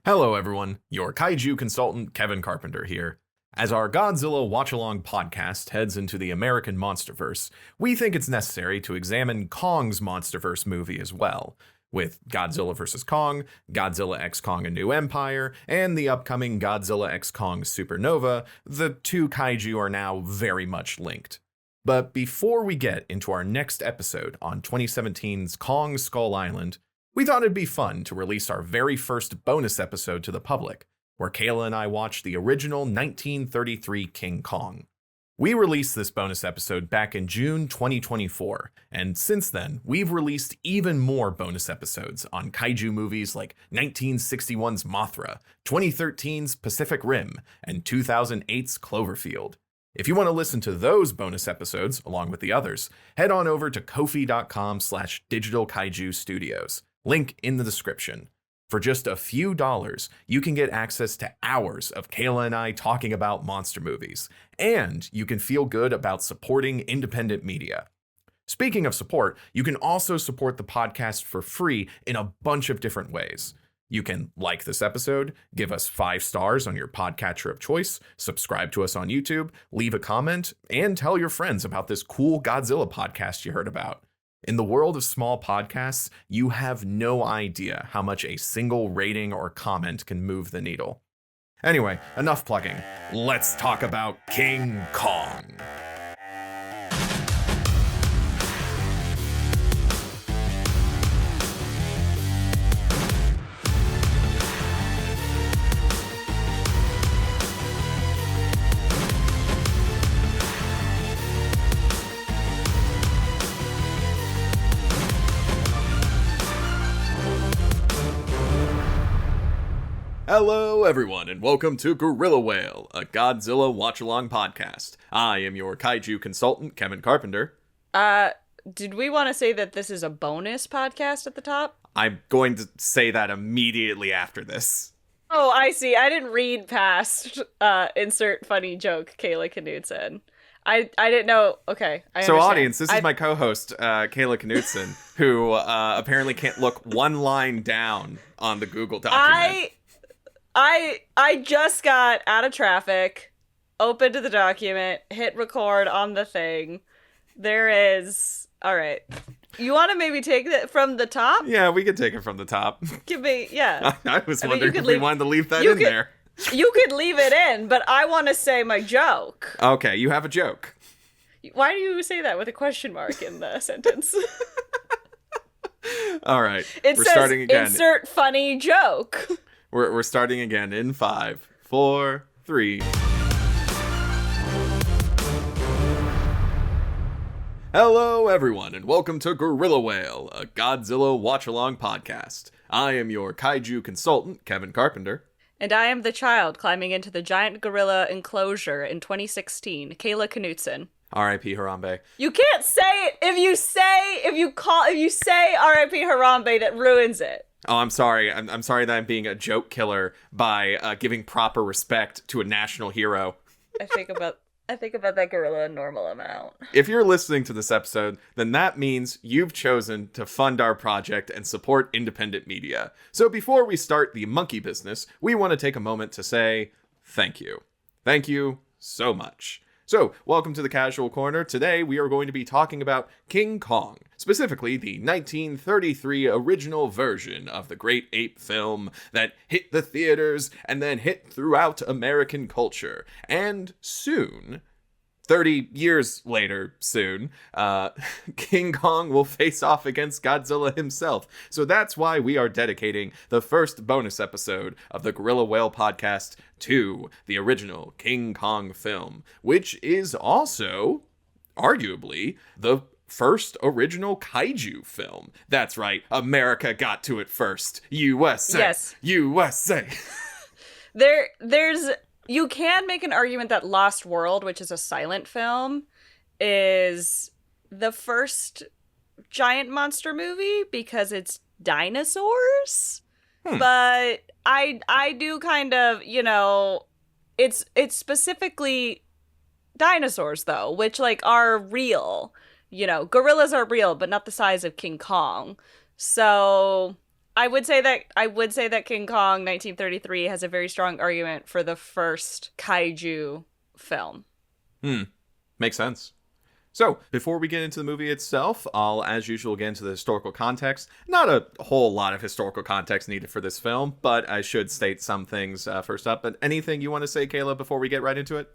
Hello everyone, your kaiju consultant Kevin Carpenter here. As our Godzilla watch-along podcast heads into the American Monsterverse, we think it's necessary to examine Kong's Monsterverse movie as well, with Godzilla vs. Kong, Godzilla x Kong: A New Empire, and the upcoming Godzilla x Kong Supernova. The two kaiju are now very much linked. But before we get into our next episode on 2017's Kong Skull Island, we thought it'd be fun to release our very first bonus episode to the public, where Kayla and I watched the original 1933 King Kong. We released this bonus episode back in June 2024, and since then, we've released even more bonus episodes on kaiju movies like 1961's Mothra, 2013's Pacific Rim, and 2008's Cloverfield. If you want to listen to those bonus episodes, along with the others, head on over to ko-fi.com/Digital Kaiju Studios. Link in the description. For just a few dollars, you can get access to hours of Kayla and I talking about monster movies, and you can feel good about supporting independent media. Speaking of support, you can also support the podcast for free in a bunch of different ways. You can like this episode, give us 5 stars on your podcatcher of choice, subscribe to us on YouTube, leave a comment, and tell your friends about this cool Godzilla podcast you heard about. In the world of small podcasts, you have no idea how much a single rating or comment can move the needle. Anyway, enough plugging. Let's talk about King Kong. Hello everyone, and welcome to Gorilla Whale, a Godzilla watch-along podcast. I am your kaiju consultant, Kevin Carpenter. Did we want to say that this is a bonus podcast at the top? I'm going to say that immediately after this. Oh, I see. I didn't read past insert funny joke Kayla Knudsen. I didn't know. Okay, I understand. Audience, this is my co-host, Kayla Knudsen, who apparently can't look one line down on the Google document. I just got out of traffic, opened the document, hit record on the thing. There is... Alright. You want to maybe take it from the top? Yeah, we could take it from the top. Give me... Yeah. I was wondering if we wanted to leave that in there. You could leave it in, but I want to say my joke. Okay, you have a joke. Why do you say that with a question mark in the sentence? Alright, we're starting again. Insert funny joke. We're starting again in 5, 4, 3. Hello everyone, and welcome to Gorilla Whale, a Godzilla watch-along podcast. I am your kaiju consultant, Kevin Carpenter. And I am the child climbing into the giant gorilla enclosure in 2016, Kayla Knudsen. R.I.P. Harambe. You can't say it if you say R.I.P. Harambe, that ruins it. Oh, I'm sorry. I'm sorry that I'm being a joke killer by giving proper respect to a national hero. I think about that gorilla a normal amount. If you're listening to this episode, then that means you've chosen to fund our project and support independent media. So before we start the monkey business, we want to take a moment to say thank you. Thank you so much. So, welcome to the Casual Corner. Today, we are going to be talking about King Kong, specifically the 1933 original version of the Great Ape film that hit the theaters and then hit throughout American culture. And soon, 30 years later, King Kong will face off against Godzilla himself. So that's why we are dedicating the first bonus episode of the Gorilla Whale podcast to the original King Kong film, which is also, arguably, the first original kaiju film. That's right, America got to it first. USA! Yes. USA! There's... You can make an argument that Lost World, which is a silent film, is the first giant monster movie because it's dinosaurs. But I do kind of, it's specifically dinosaurs though, which are real. Gorillas are real, but not the size of King Kong. So I would say that King Kong 1933 has a very strong argument for the first kaiju film. Makes sense. So, before we get into the movie itself, I'll, as usual, get into the historical context. Not a whole lot of historical context needed for this film, but I should state some things first up. But anything you want to say, Kayla, before we get right into it?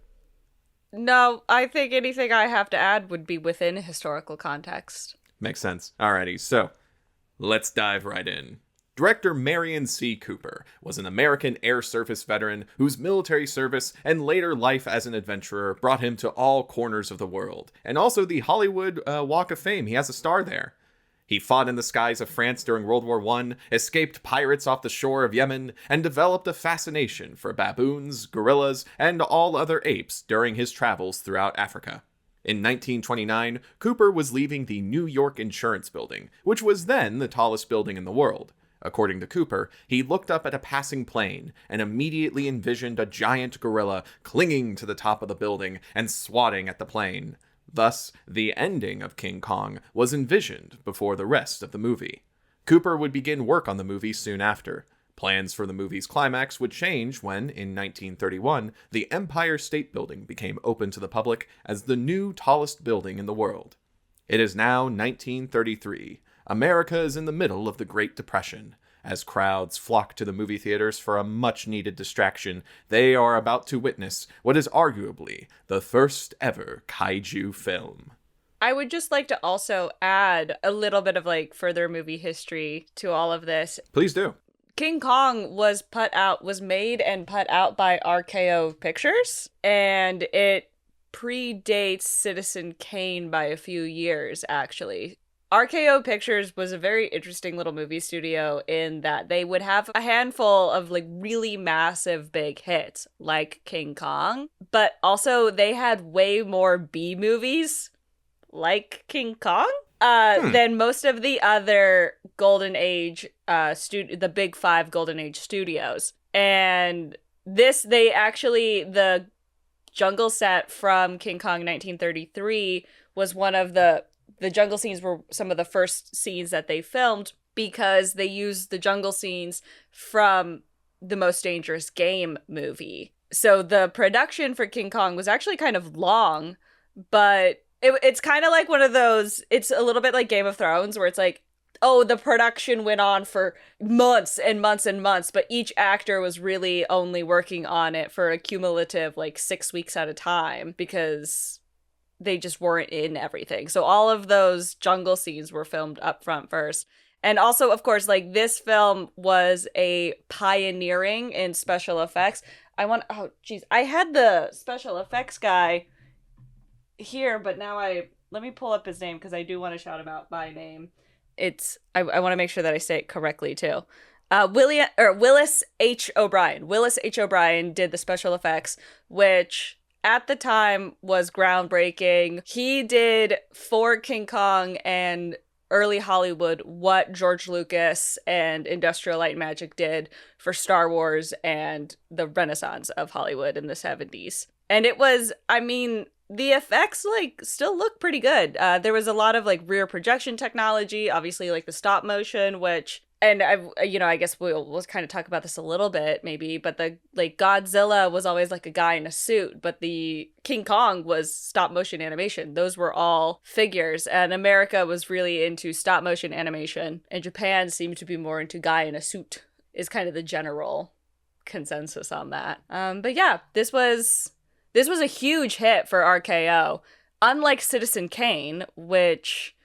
No, I think anything I have to add would be within historical context. Makes sense. Alrighty, so let's dive right in. Director Marion C. Cooper was an American Air Service veteran whose military service and later life as an adventurer brought him to all corners of the world, and also the Hollywood Walk of Fame. He has a star there. He fought in the skies of France during World War I, escaped pirates off the shore of Yemen, and developed a fascination for baboons, gorillas, and all other apes during his travels throughout Africa. In 1929, Cooper was leaving the New York Insurance Building, which was then the tallest building in the world. According to Cooper, he looked up at a passing plane and immediately envisioned a giant gorilla clinging to the top of the building and swatting at the plane. Thus, the ending of King Kong was envisioned before the rest of the movie. Cooper would begin work on the movie soon after. Plans for the movie's climax would change when, in 1931, the Empire State Building became open to the public as the new tallest building in the world. It is now 1933. America is in the middle of the Great Depression. As crowds flock to the movie theaters for a much-needed distraction, they are about to witness what is arguably the first ever kaiju film. I would just like to also add a little bit of further movie history to all of this. Please do. King Kong was made and put out by RKO Pictures, and it predates Citizen Kane by a few years, actually. RKO Pictures was a very interesting little movie studio in that they would have a handful of really massive big hits like King Kong, but also they had way more B movies like King Kong than most of the other Golden Age the Big Five Golden Age studios. And the jungle set from King Kong 1933 was one of the jungle scenes were some of the first scenes that they filmed because they used the jungle scenes from the Most Dangerous Game movie. So the production for King Kong was actually kind of long, but it's kind of like one of those, it's a little bit like Game of Thrones where it's the production went on for months and months and months, but each actor was really only working on it for a cumulative 6 weeks at a time because they just weren't in everything. So all of those jungle scenes were filmed up front first. And also, of course, this film was a pioneering in special effects. I had the special effects guy here, but now let me pull up his name because I do want to shout him out by name. I want to make sure that I say it correctly too. Willis H. O'Brien. Willis H. O'Brien did the special effects, which at the time was groundbreaking. He did for King Kong and early Hollywood what George Lucas and Industrial Light and Magic did for Star Wars and the Renaissance of Hollywood in the 70s. And it was, the effects still look pretty good. There was a lot of rear projection technology, obviously the stop motion, which, and I guess we'll kind of talk about this a little bit maybe, but the Godzilla was always a guy in a suit, but the King Kong was stop motion animation. Those were all figures, and America was really into stop motion animation, and Japan seemed to be more into guy in a suit, is kind of the general consensus on that. But yeah, this was a huge hit for RKO, unlike Citizen Kane, which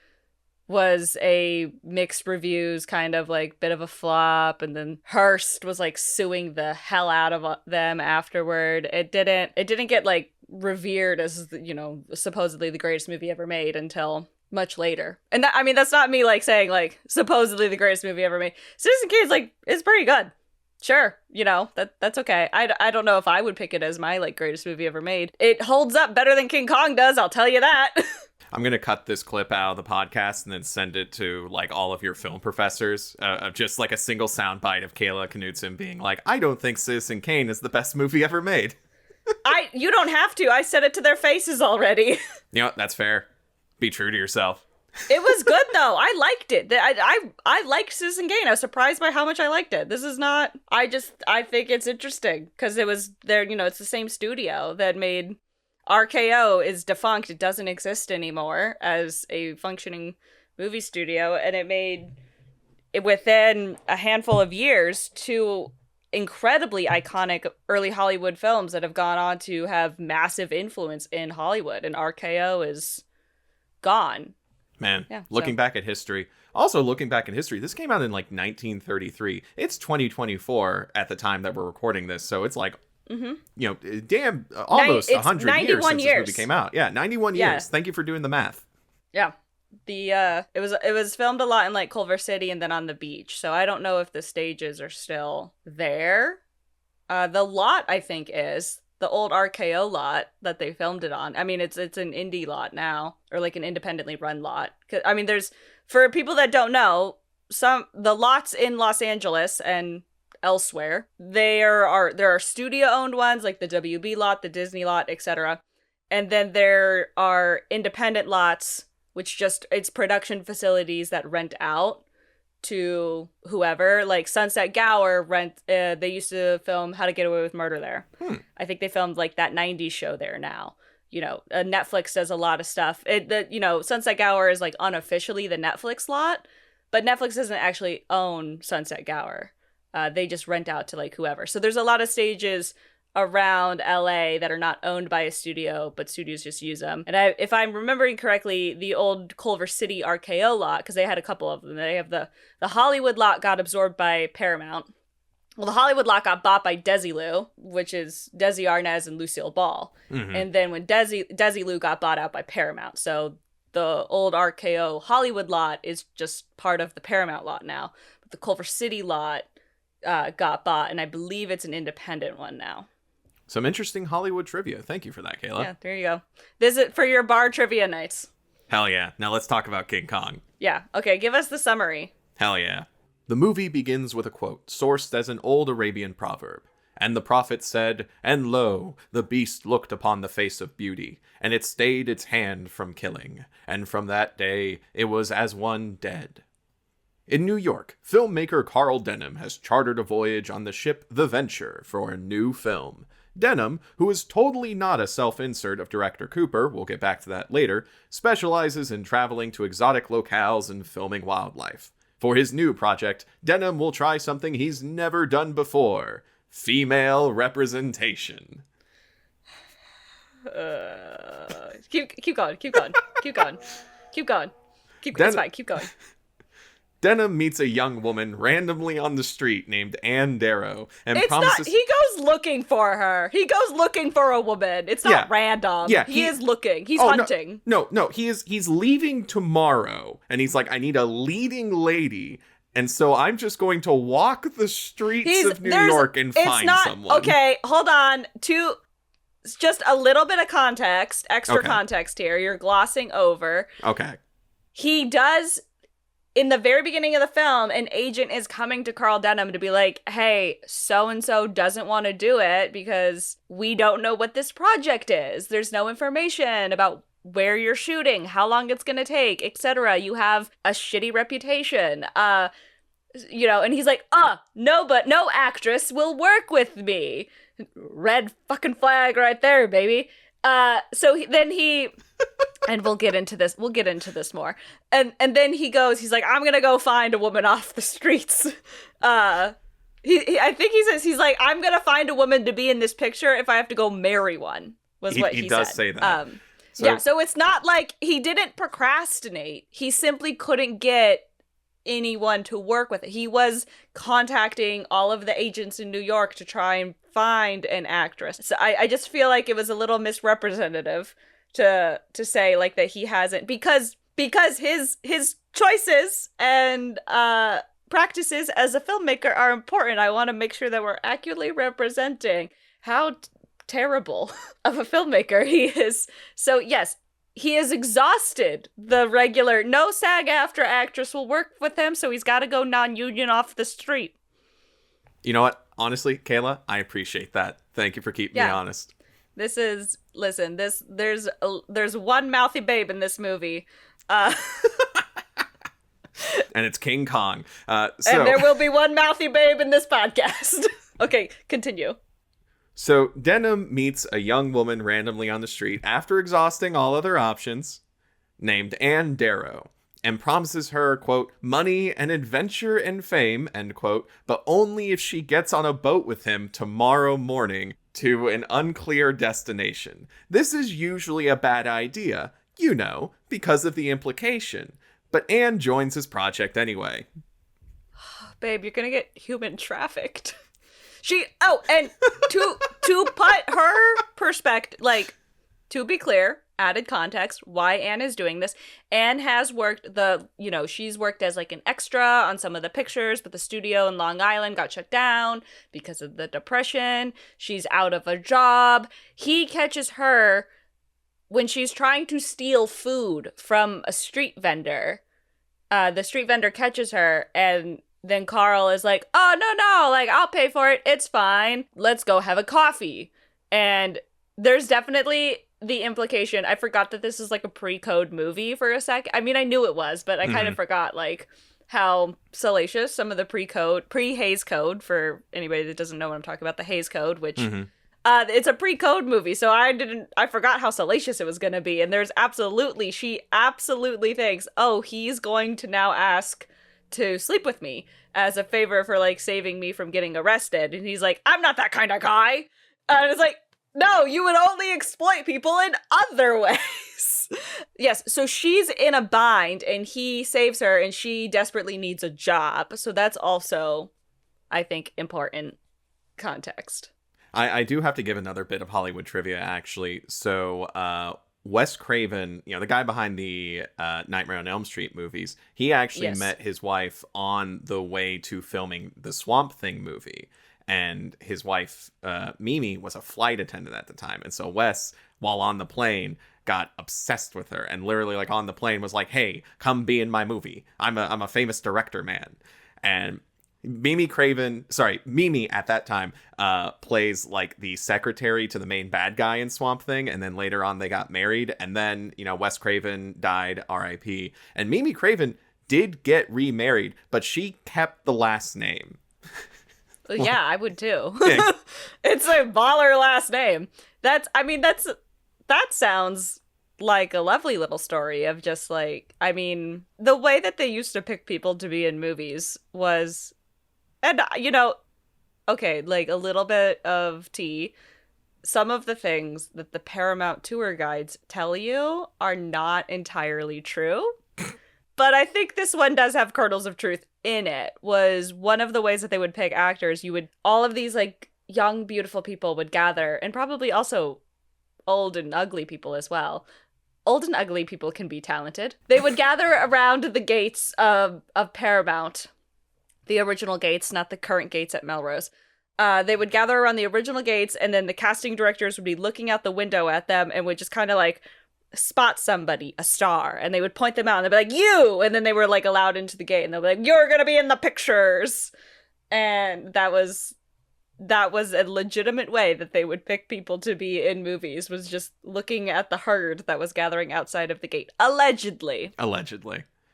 was a mixed reviews, kind of bit of a flop, and then Hearst was suing the hell out of them afterward. It didn't get revered as supposedly the greatest movie ever made until much later. And that's not me saying supposedly the greatest movie ever made. Citizen Kane's it's pretty good. Sure, that's okay. I don't know if I would pick it as my greatest movie ever made. It holds up better than King Kong does, I'll tell you that. I'm going to cut this clip out of the podcast and then send it to all of your film professors of just a single soundbite of Kayla Knudsen being I don't think Citizen Kane is the best movie ever made. You don't have to. I said it to their faces already. That's fair. Be true to yourself. It was good though. I liked it. I liked Citizen Kane. I was surprised by how much I liked it. This is not. I think it's interesting because it was there. You know, it's the same studio that made RKO is defunct. It doesn't exist anymore as a functioning movie studio, and it made it within a handful of years two incredibly iconic early Hollywood films that have gone on to have massive influence in Hollywood. And RKO is gone. Man, looking back at history. Also, looking back in history, this came out in like 1933. It's 2024 at the time that we're recording this, so it's like, you know, damn, almost 100 years since this movie came out. Yeah, 91 years. Thank you for doing the math. Yeah, it was filmed a lot in like Culver City and then on the beach. So I don't know if the stages are still there. The lot I think is the old RKO lot that they filmed it on. I mean, it's an indie lot now, or like an independently run lot. I mean, there's, for people that don't know, the lots in Los Angeles and elsewhere, there are studio owned ones like the WB lot, the Disney lot, etc. And then there are independent lots, which it's production facilities that rent out to whoever, like Sunset Gower they used to film How to Get Away with Murder there. I think they filmed like that 90s show there now. You know, Netflix does a lot of stuff. Sunset Gower is like unofficially the Netflix lot, but Netflix doesn't actually own Sunset Gower. They just rent out to like whoever. So there's a lot of stages around LA that are not owned by a studio, but studios just use them. And if I'm remembering correctly, the old Culver City RKO lot, because they had a couple of them, they have the Hollywood lot got absorbed by Paramount. Well, the Hollywood lot got bought by Desilu, which is Desi Arnaz and Lucille Ball. Mm-hmm. And then when Desilu got bought out by Paramount, so the old RKO Hollywood lot is just part of the Paramount lot now. But the Culver City lot got bought, and I believe it's an independent one now. Some interesting Hollywood trivia. Thank you for that, Kayla. Yeah, there you go. Visit for your bar trivia nights. Hell yeah. Now let's talk about King Kong. Yeah. Okay, give us the summary. Hell yeah. The movie begins with a quote, sourced as an old Arabian proverb. And the prophet said, and lo, the beast looked upon the face of beauty, and it stayed its hand from killing. And from that day, it was as one dead. In New York, filmmaker Carl Denham has chartered a voyage on the ship The Venture for a new film. Denham, who is totally not a self-insert of director Cooper, we'll get back to that later, specializes in traveling to exotic locales and filming wildlife. For his new project, Denham will try something he's never done before: female representation. Keep going. It's fine, keep going. Denham meets a young woman randomly on the street named Anne Darrow and promises... He goes looking for her. He goes looking for a woman. It's not random. Yeah, he is looking. He's hunting. No. He's leaving tomorrow, and he's like, I need a leading lady, and so I'm just going to walk the streets of New York and find someone. Okay, hold on. Just a little bit of context, extra context here. You're glossing over. Okay. He does... In the very beginning of the film, an agent is coming to Carl Denham to be like, hey, so-and-so doesn't want to do it because we don't know what this project is. There's no information about where you're shooting, how long it's going to take, etc. You have a shitty reputation. And he's like, no actress will work with me. Red fucking flag right there, baby. And we'll get into this more. And then he's like, I'm gonna go find a woman off the streets. I think he says, he's like, I'm gonna find a woman to be in this picture if I have to go marry one, what he said. He does say that. So it's not like he didn't procrastinate. He simply couldn't get anyone to work with it. He was contacting all of the agents in New York to try and find an actress. So I just feel like it was a little misrepresentative to say like that he hasn't, because his choices and practices as a filmmaker are important. I want to make sure that we're accurately representing how terrible of a filmmaker he is. So yes, he is exhausted. The regular no SAG-AFTRA actress will work with him, so he's got to go non-union off the street. You know what? Honestly, Kayla, I appreciate that. Thank you for keeping me honest. There's one mouthy babe in this movie Uh, And it's King Kong. and there will be one mouthy babe in this podcast. Okay, continue. So Denham meets a young woman randomly on the street after exhausting all other options, named Anne Darrow, and promises her, quote, money and adventure and fame, end quote, but only if she gets on a boat with him tomorrow morning to an unclear destination. This is usually a bad idea, you know, because of the implication. But Anne joins his project anyway. Babe, you're gonna get human trafficked. And to put her perspective, like, to be clear, added context, why Anne is doing this. Anne has worked she's worked as like an extra on some of the pictures, but the studio in Long Island got shut down because of the Depression. She's out of a job. He catches her when she's trying to steal food from a street vendor. The street vendor catches her, and then Carl is like, oh, no, like, I'll pay for it. It's fine. Let's go have a coffee. And there's definitely the implication. I forgot that this is like a pre-code movie for a sec. I mean, I knew it was, but I kind of forgot, like, how salacious some of the pre-Hays Code, for anybody that doesn't know what I'm talking about, the Hays Code, which... it's a pre-code movie, so I forgot how salacious it was going to be. And she absolutely thinks, oh, he's going to now ask to sleep with me as a favor for, like, saving me from getting arrested. And he's like, I'm not that kind of guy. And it's like, no, you would only exploit people in other ways. Yes, so she's in a bind, and he saves her, and she desperately needs a job. So that's also, I think, important context. I do have to give another bit of Hollywood trivia, actually. So Wes Craven, the guy behind the Nightmare on Elm Street movies, he actually met his wife on the way to filming the Swamp Thing movie. And his wife, Mimi, was a flight attendant at the time. And so Wes, while on the plane, got obsessed with her and literally, like, on the plane was like, hey, come be in my movie. I'm a famous director, man. And Mimi at that time plays like the secretary to the main bad guy in Swamp Thing, and then later on they got married, and then Wes Craven died, R.I.P. And Mimi Craven did get remarried, but she kept the last name. Yeah, I would too. It's a baller last name. That sounds like a lovely little story of just, like, I mean, the way that they used to pick people to be in movies was. And, okay, like, a little bit of tea. Some of the things that the Paramount tour guides tell you are not entirely true. But I think this one does have kernels of truth in it. Was one of the ways that they would pick actors. All of these, like, young, beautiful people would gather, and probably also old and ugly people as well. Old and ugly people can be talented. They would gather around the gates of Paramount. The original gates, not the current gates at Melrose. They would gather around the original gates, and then the casting directors would be looking out the window at them and would just kind of, like, spot somebody, a star, and they would point them out, and they'd be like, you! And then they were, like, allowed into the gate, and they'll be like, you're gonna be in the pictures! And that was a legitimate way that they would pick people to be in movies, was just looking at the herd that was gathering outside of the gate. Allegedly.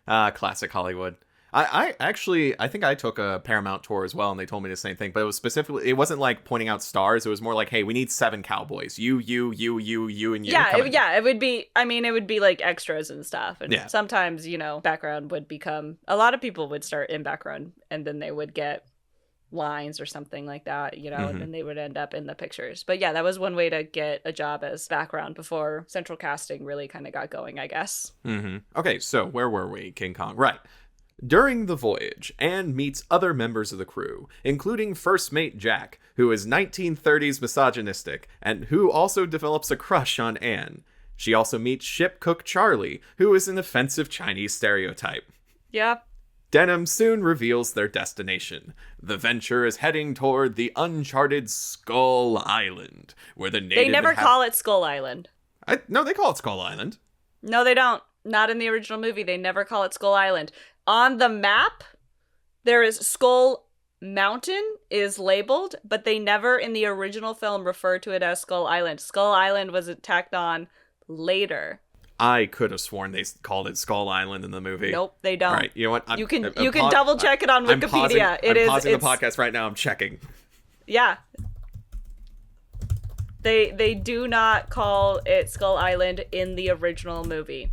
Classic Hollywood. I think I took a Paramount tour as well, and they told me the same thing, but it wasn't like pointing out stars. It was more like, hey, we need 7 cowboys. You, and you. It would be like extras and stuff. And sometimes, background would become, a lot of people would start in background, and then they would get lines or something like that, and then they would end up in the pictures. But yeah, that was one way to get a job as background before central casting really kind of got going, I guess. Okay, so where were we? King Kong. Right. During the voyage, Anne meets other members of the crew, including First Mate Jack, who is 1930s misogynistic, and who also develops a crush on Anne. She also meets Ship Cook Charlie, who is an offensive Chinese stereotype. Yeah. Denham soon reveals their destination. The venture is heading toward the uncharted Skull Island, where the native... They never call it Skull Island. No, they call it Skull Island. No, they don't. Not in the original movie. They never call it Skull Island. On the map, there is Skull Mountain is labeled, but they never in the original film refer to it as Skull Island. Skull Island was tacked on later. I could have sworn they called it Skull Island in the movie. Nope, they don't. All right, you know what? You can double check it on Wikipedia. I'm pausing the podcast right now. I'm checking. Yeah. They do not call it Skull Island in the original movie.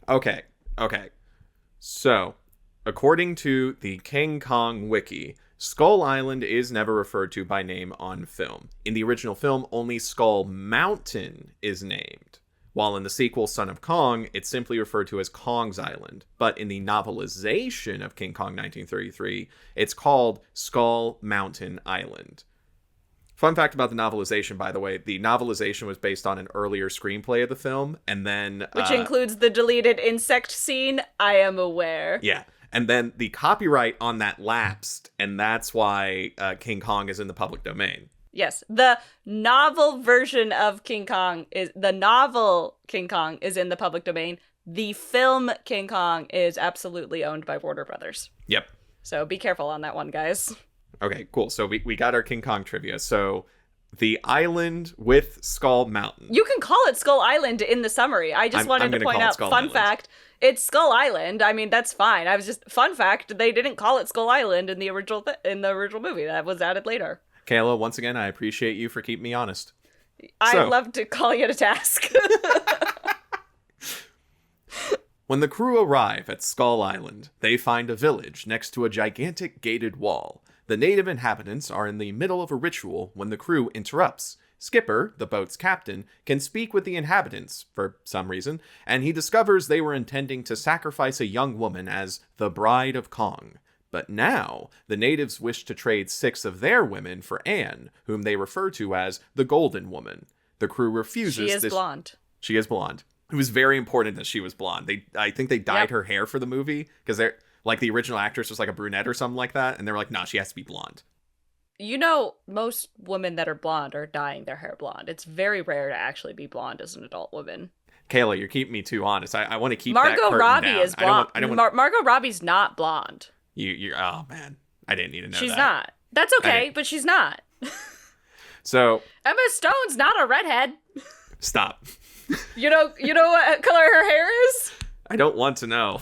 Okay. So, according to the King Kong wiki, Skull Island is never referred to by name on film. In the original film, only Skull Mountain is named, while in the sequel, Son of Kong, it's simply referred to as Kong's Island. But in the novelization of King Kong 1933, it's called Skull Mountain Island. Fun fact about the novelization, by the way, the novelization was based on an earlier screenplay of the film, and then... Which includes the deleted insect scene, I am aware. Yeah, and then the copyright on that lapsed, and that's why King Kong is in the public domain. Yes, the novel version of King Kong is... The novel King Kong is in the public domain. The film King Kong is absolutely owned by Warner Brothers. Yep. So be careful on that one, guys. Okay, cool. So we got our King Kong trivia. So the island with Skull Mountain. You can call it Skull Island in the summary. I just wanted to point out, fun fact, it's Skull Island. I mean, that's fine. Fun fact, they didn't call it Skull Island in the original movie. That was added later. Kayla, once again, I appreciate you for keeping me honest. I love to call you to task. When the crew arrive at Skull Island, they find a village next to a gigantic gated wall. The native inhabitants are in the middle of a ritual when the crew interrupts. Skipper, the boat's captain, can speak with the inhabitants, for some reason, and he discovers they were intending to sacrifice a young woman as the Bride of Kong. But now, the natives wish to trade 6 of their women for Anne, whom they refer to as the Golden Woman. The crew refuses She is blonde. She is blonde. It was very important that she was blonde. I think they dyed her hair for the movie, because they're... Like, the original actress was like a brunette or something like that, and they were like, no, she has to be blonde. You know, most women that are blonde are dyeing their hair blonde. It's very rare to actually be blonde as an adult woman. Kayla, you're keeping me too honest. I want to keep Margot that curtain Robbie down. is blonde. Margot Robbie's not blonde. You're oh, man. I didn't need to know she's that. She's not. That's okay, but she's not. So... Emma Stone's not a redhead. Stop. You know what color her hair is? I don't want to know.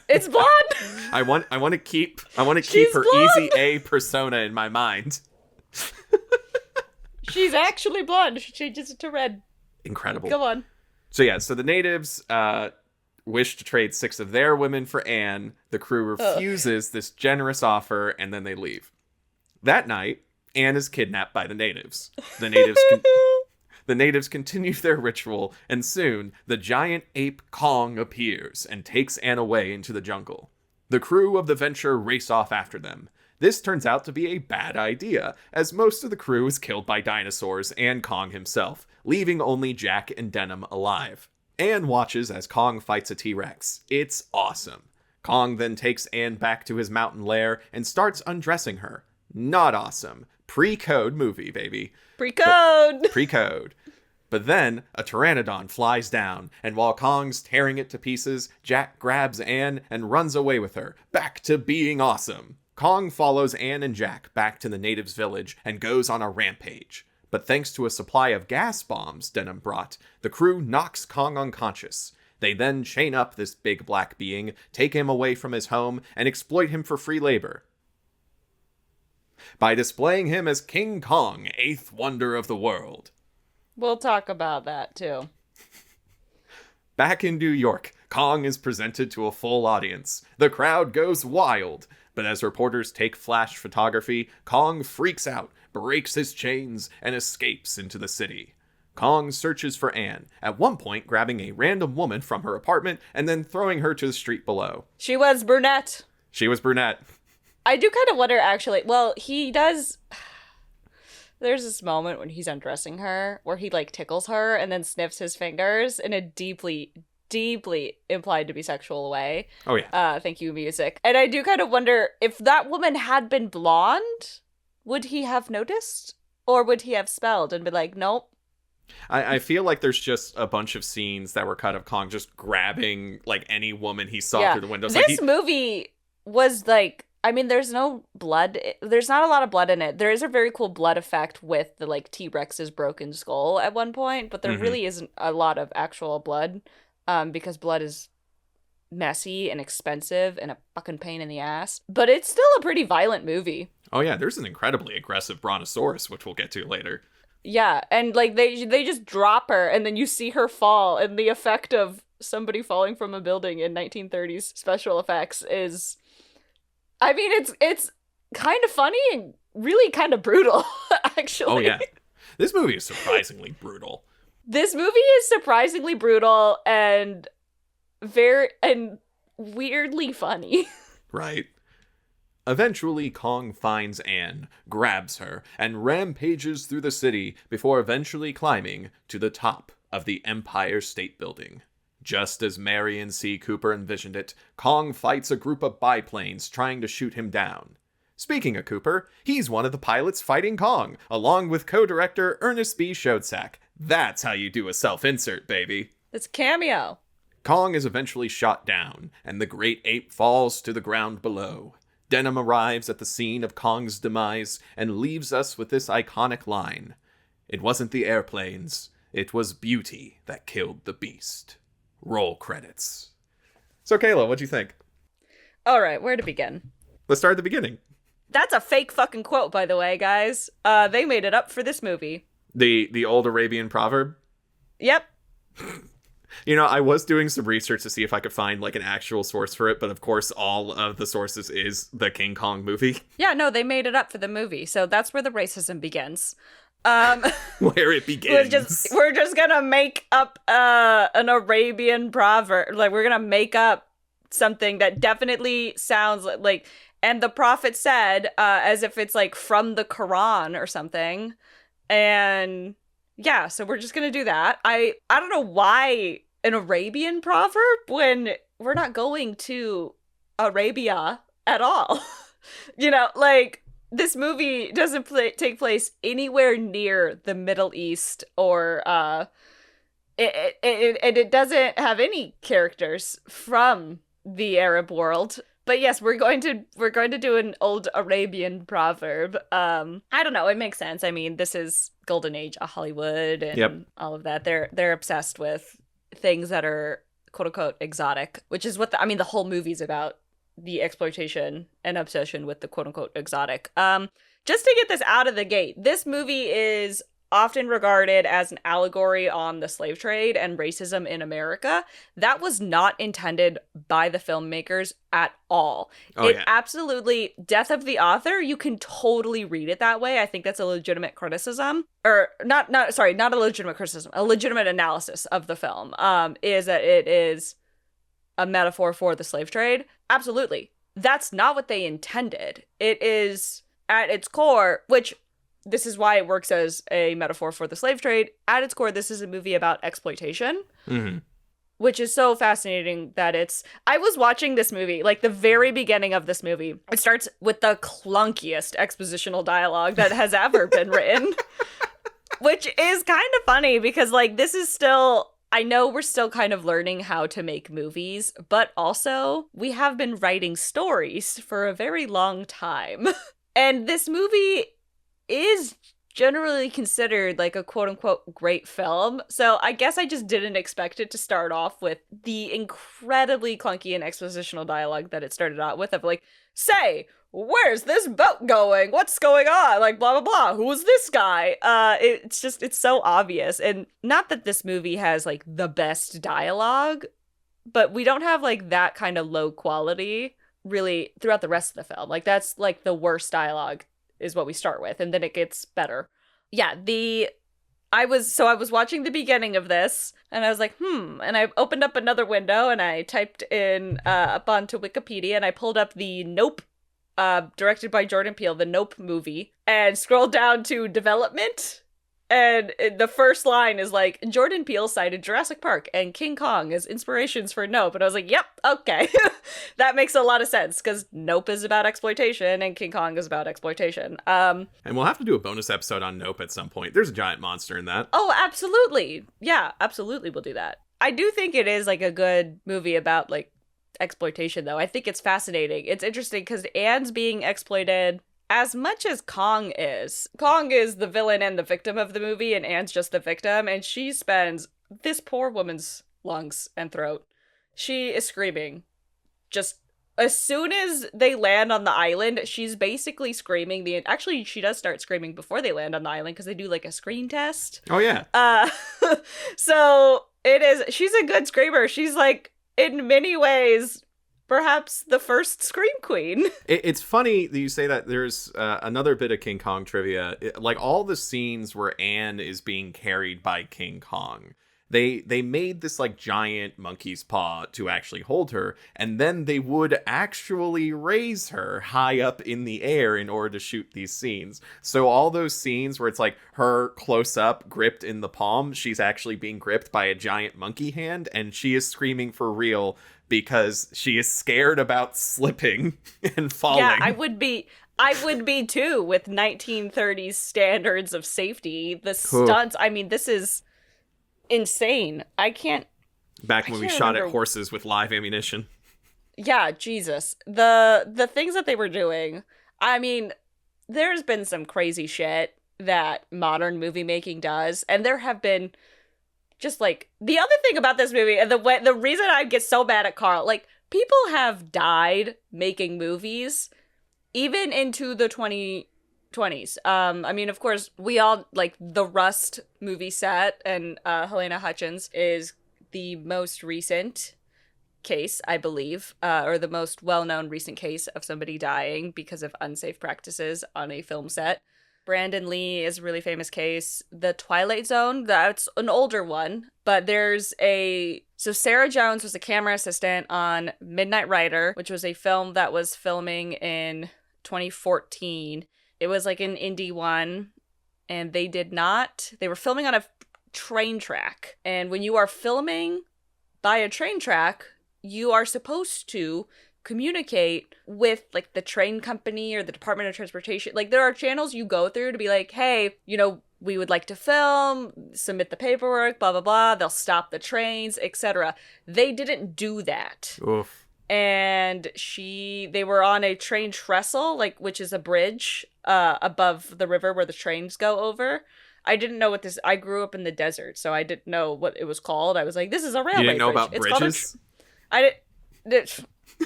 It's blonde. I want to keep her blonde. easy A persona in my mind. She's actually blonde. She changes it to red. Incredible. Go on. So the natives wish to trade 6 of their women for Anne. The crew refuses this generous offer, and then they leave. That night, Anne is kidnapped by the natives. The natives continue their ritual, and soon, the giant ape Kong appears and takes Anne away into the jungle. The crew of the venture race off after them. This turns out to be a bad idea, as most of the crew is killed by dinosaurs and Kong himself, leaving only Jack and Denham alive. Anne watches as Kong fights a T-Rex. It's awesome. Kong then takes Anne back to his mountain lair and starts undressing her. Not awesome. Pre-code movie, baby. Pre-code. But then, a pteranodon flies down, and while Kong's tearing it to pieces, Jack grabs Anne and runs away with her, back to being awesome. Kong follows Anne and Jack back to the natives' village and goes on a rampage. But thanks to a supply of gas bombs Denham brought, the crew knocks Kong unconscious. They then chain up this big black being, take him away from his home, and exploit him for free labor. By displaying him as King Kong, 8th wonder of the world. We'll talk about that, too. Back in New York, Kong is presented to a full audience. The crowd goes wild, but as reporters take flash photography, Kong freaks out, breaks his chains, and escapes into the city. Kong searches for Anne, at one point grabbing a random woman from her apartment and then throwing her to the street below. She was brunette. I do kind of wonder, actually. Well, he does... There's this moment when he's undressing her where he, like, tickles her and then sniffs his fingers in a deeply, deeply implied to be sexual way. Oh, yeah. Thank you, music. And I do kind of wonder, if that woman had been blonde, would he have noticed? Or would he have spelled and be like, nope? I feel like there's just a bunch of scenes that were cut of Kong just grabbing, like, any woman he saw through the windows. This movie was, like... I mean, there's no blood. There's not a lot of blood in it. There is a very cool blood effect with the, like, T-Rex's broken skull at one point, but there really isn't a lot of actual blood. because blood is messy and expensive and a fucking pain in the ass. But it's still a pretty violent movie. Oh yeah, there's an incredibly aggressive brontosaurus, which we'll get to later. Yeah, and like they just drop her and then you see her fall, and the effect of somebody falling from a building in 1930s special effects is, I mean, it's kind of funny and really kind of brutal, actually. Oh yeah. This movie is surprisingly brutal. This movie is surprisingly brutal and weirdly funny. Right. Eventually, Kong finds Anne, grabs her, and rampages through the city before eventually climbing to the top of the Empire State Building. Just as Marion C. Cooper envisioned it, Kong fights a group of biplanes trying to shoot him down. Speaking of Cooper, he's one of the pilots fighting Kong, along with co-director Ernest B. Schoedsack. That's how you do a self-insert, baby. It's a cameo. Kong is eventually shot down, and the great ape falls to the ground below. Denham arrives at the scene of Kong's demise and leaves us with this iconic line. It wasn't the airplanes, it was beauty that killed the beast. Roll credits. So Kayla, what'd you think? All right, where to begin? Let's start at the beginning. That's a fake fucking quote, by the way, guys. They made it up for this movie. The old Arabian proverb? Yep. You know, I was doing some research to see if I could find like an actual source for it, but of course all of the sources is the King Kong movie. Yeah, no, they made it up for the movie, so that's where the racism begins. Where it begins. We're just gonna make up an Arabian proverb. Like, we're gonna make up something that definitely sounds like, and the prophet said, as if it's like from the Quran or something. And yeah, so we're just gonna do that. I don't know why an Arabian proverb when we're not going to Arabia at all. You know, like, this movie doesn't take place anywhere near the Middle East, or it doesn't have any characters from the Arab world. But yes, we're going to do an old Arabian proverb. I don't know, it makes sense. I mean, this is golden age of Hollywood and all of that. They're obsessed with things that are quote unquote exotic, which is what the whole movie's about. The exploitation and obsession with the quote unquote exotic. Just to get this out of the gate, this movie is often regarded as an allegory on the slave trade and racism in America. That was not intended by the filmmakers at all. Absolutely, death of the author, you can totally read it that way. I think that's a legitimate criticism. Or not a legitimate criticism, a legitimate analysis of the film, is that it is a metaphor for the slave trade. Absolutely. That's not what they intended. It is, at its core, which this is why it works as a metaphor for the slave trade. At its core, this is a movie about exploitation, which is so fascinating that I was watching this movie, like the very beginning of this movie. It starts with the clunkiest expositional dialogue that has ever been written, which is kind of funny because, like, this is still, I know we're still kind of learning how to make movies, but also we have been writing stories for a very long time. And this movie is generally considered like a quote-unquote great film. So I guess I just didn't expect it to start off with the incredibly clunky and expositional dialogue that it started out with, of like, say, where's this boat going? What's going on? Like, blah, blah, blah. Who's this guy? It's so obvious. And not that this movie has like the best dialogue, but we don't have like that kind of low quality really throughout the rest of the film. Like, that's like the worst dialogue is what we start with, and then it gets better. Yeah, I was watching the beginning of this, and I was like, and I opened up another window, and I typed in up onto Wikipedia, and I pulled up the Nope, directed by Jordan Peele, the Nope movie, and scrolled down to development, and the first line is like, Jordan Peele cited Jurassic Park and King Kong as inspirations for Nope, and I was like, yep, okay. That makes a lot of sense, because Nope is about exploitation, and King Kong is about exploitation. And we'll have to do a bonus episode on Nope at some point. There's a giant monster in that. Oh, absolutely. Yeah, absolutely we'll do that. I do think it is like a good movie about like exploitation, though. I think it's fascinating. It's interesting because Anne's being exploited as much as Kong is. Kong is the villain and the victim of the movie, and Anne's just the victim, and she spends this poor woman's lungs and throat. She is screaming. Just as soon as they land on the island, she's basically screaming. Actually, she does start screaming before they land on the island because they do like a screen test. Oh, yeah. So she's a good screamer. She's like, in many ways, perhaps the first Scream Queen. It's funny that you say that. There's another bit of King Kong trivia. Like all the scenes where Anne is being carried by King Kong, they made this like giant monkey's paw to actually hold her, and then they would actually raise her high up in the air in order to shoot these scenes. So all those scenes where it's like her close up gripped in the palm, she's actually being gripped by a giant monkey hand, and she is screaming for real because she is scared about slipping and falling. Yeah, I would be too, with 1930s standards of safety. The stunts, I mean, this is insane. Back when we shot at horses with live ammunition. Yeah, Jesus. The things that they were doing, I mean, there's been some crazy shit that modern movie making does, and there have been just like the other thing about this movie, and the reason I get so mad at Carl, like, people have died making movies even into the 2020s. I mean, of course, we all like the Rust movie set, and Helena Hutchins is the most recent case, I believe, or the most well-known recent case of somebody dying because of unsafe practices on a film set. Brandon Lee is a really famous case. The Twilight Zone, that's an older one, but so Sarah Jones was a camera assistant on Midnight Rider, which was a film that was filming in 2014. It was like an indie one, and they were filming on a train track. And when you are filming by a train track, you are supposed to communicate with like the train company or the Department of Transportation. Like, there are channels you go through to be like, hey, we would like to film, submit the paperwork, blah, blah, blah. They'll stop the trains, etc. They didn't do that. Oof. And they were on a train trestle, like, which is a bridge above the river where the trains go over. I didn't know I grew up in the desert, so I didn't know what it was called. I was like, this is a railway bridge. You didn't know about bridges?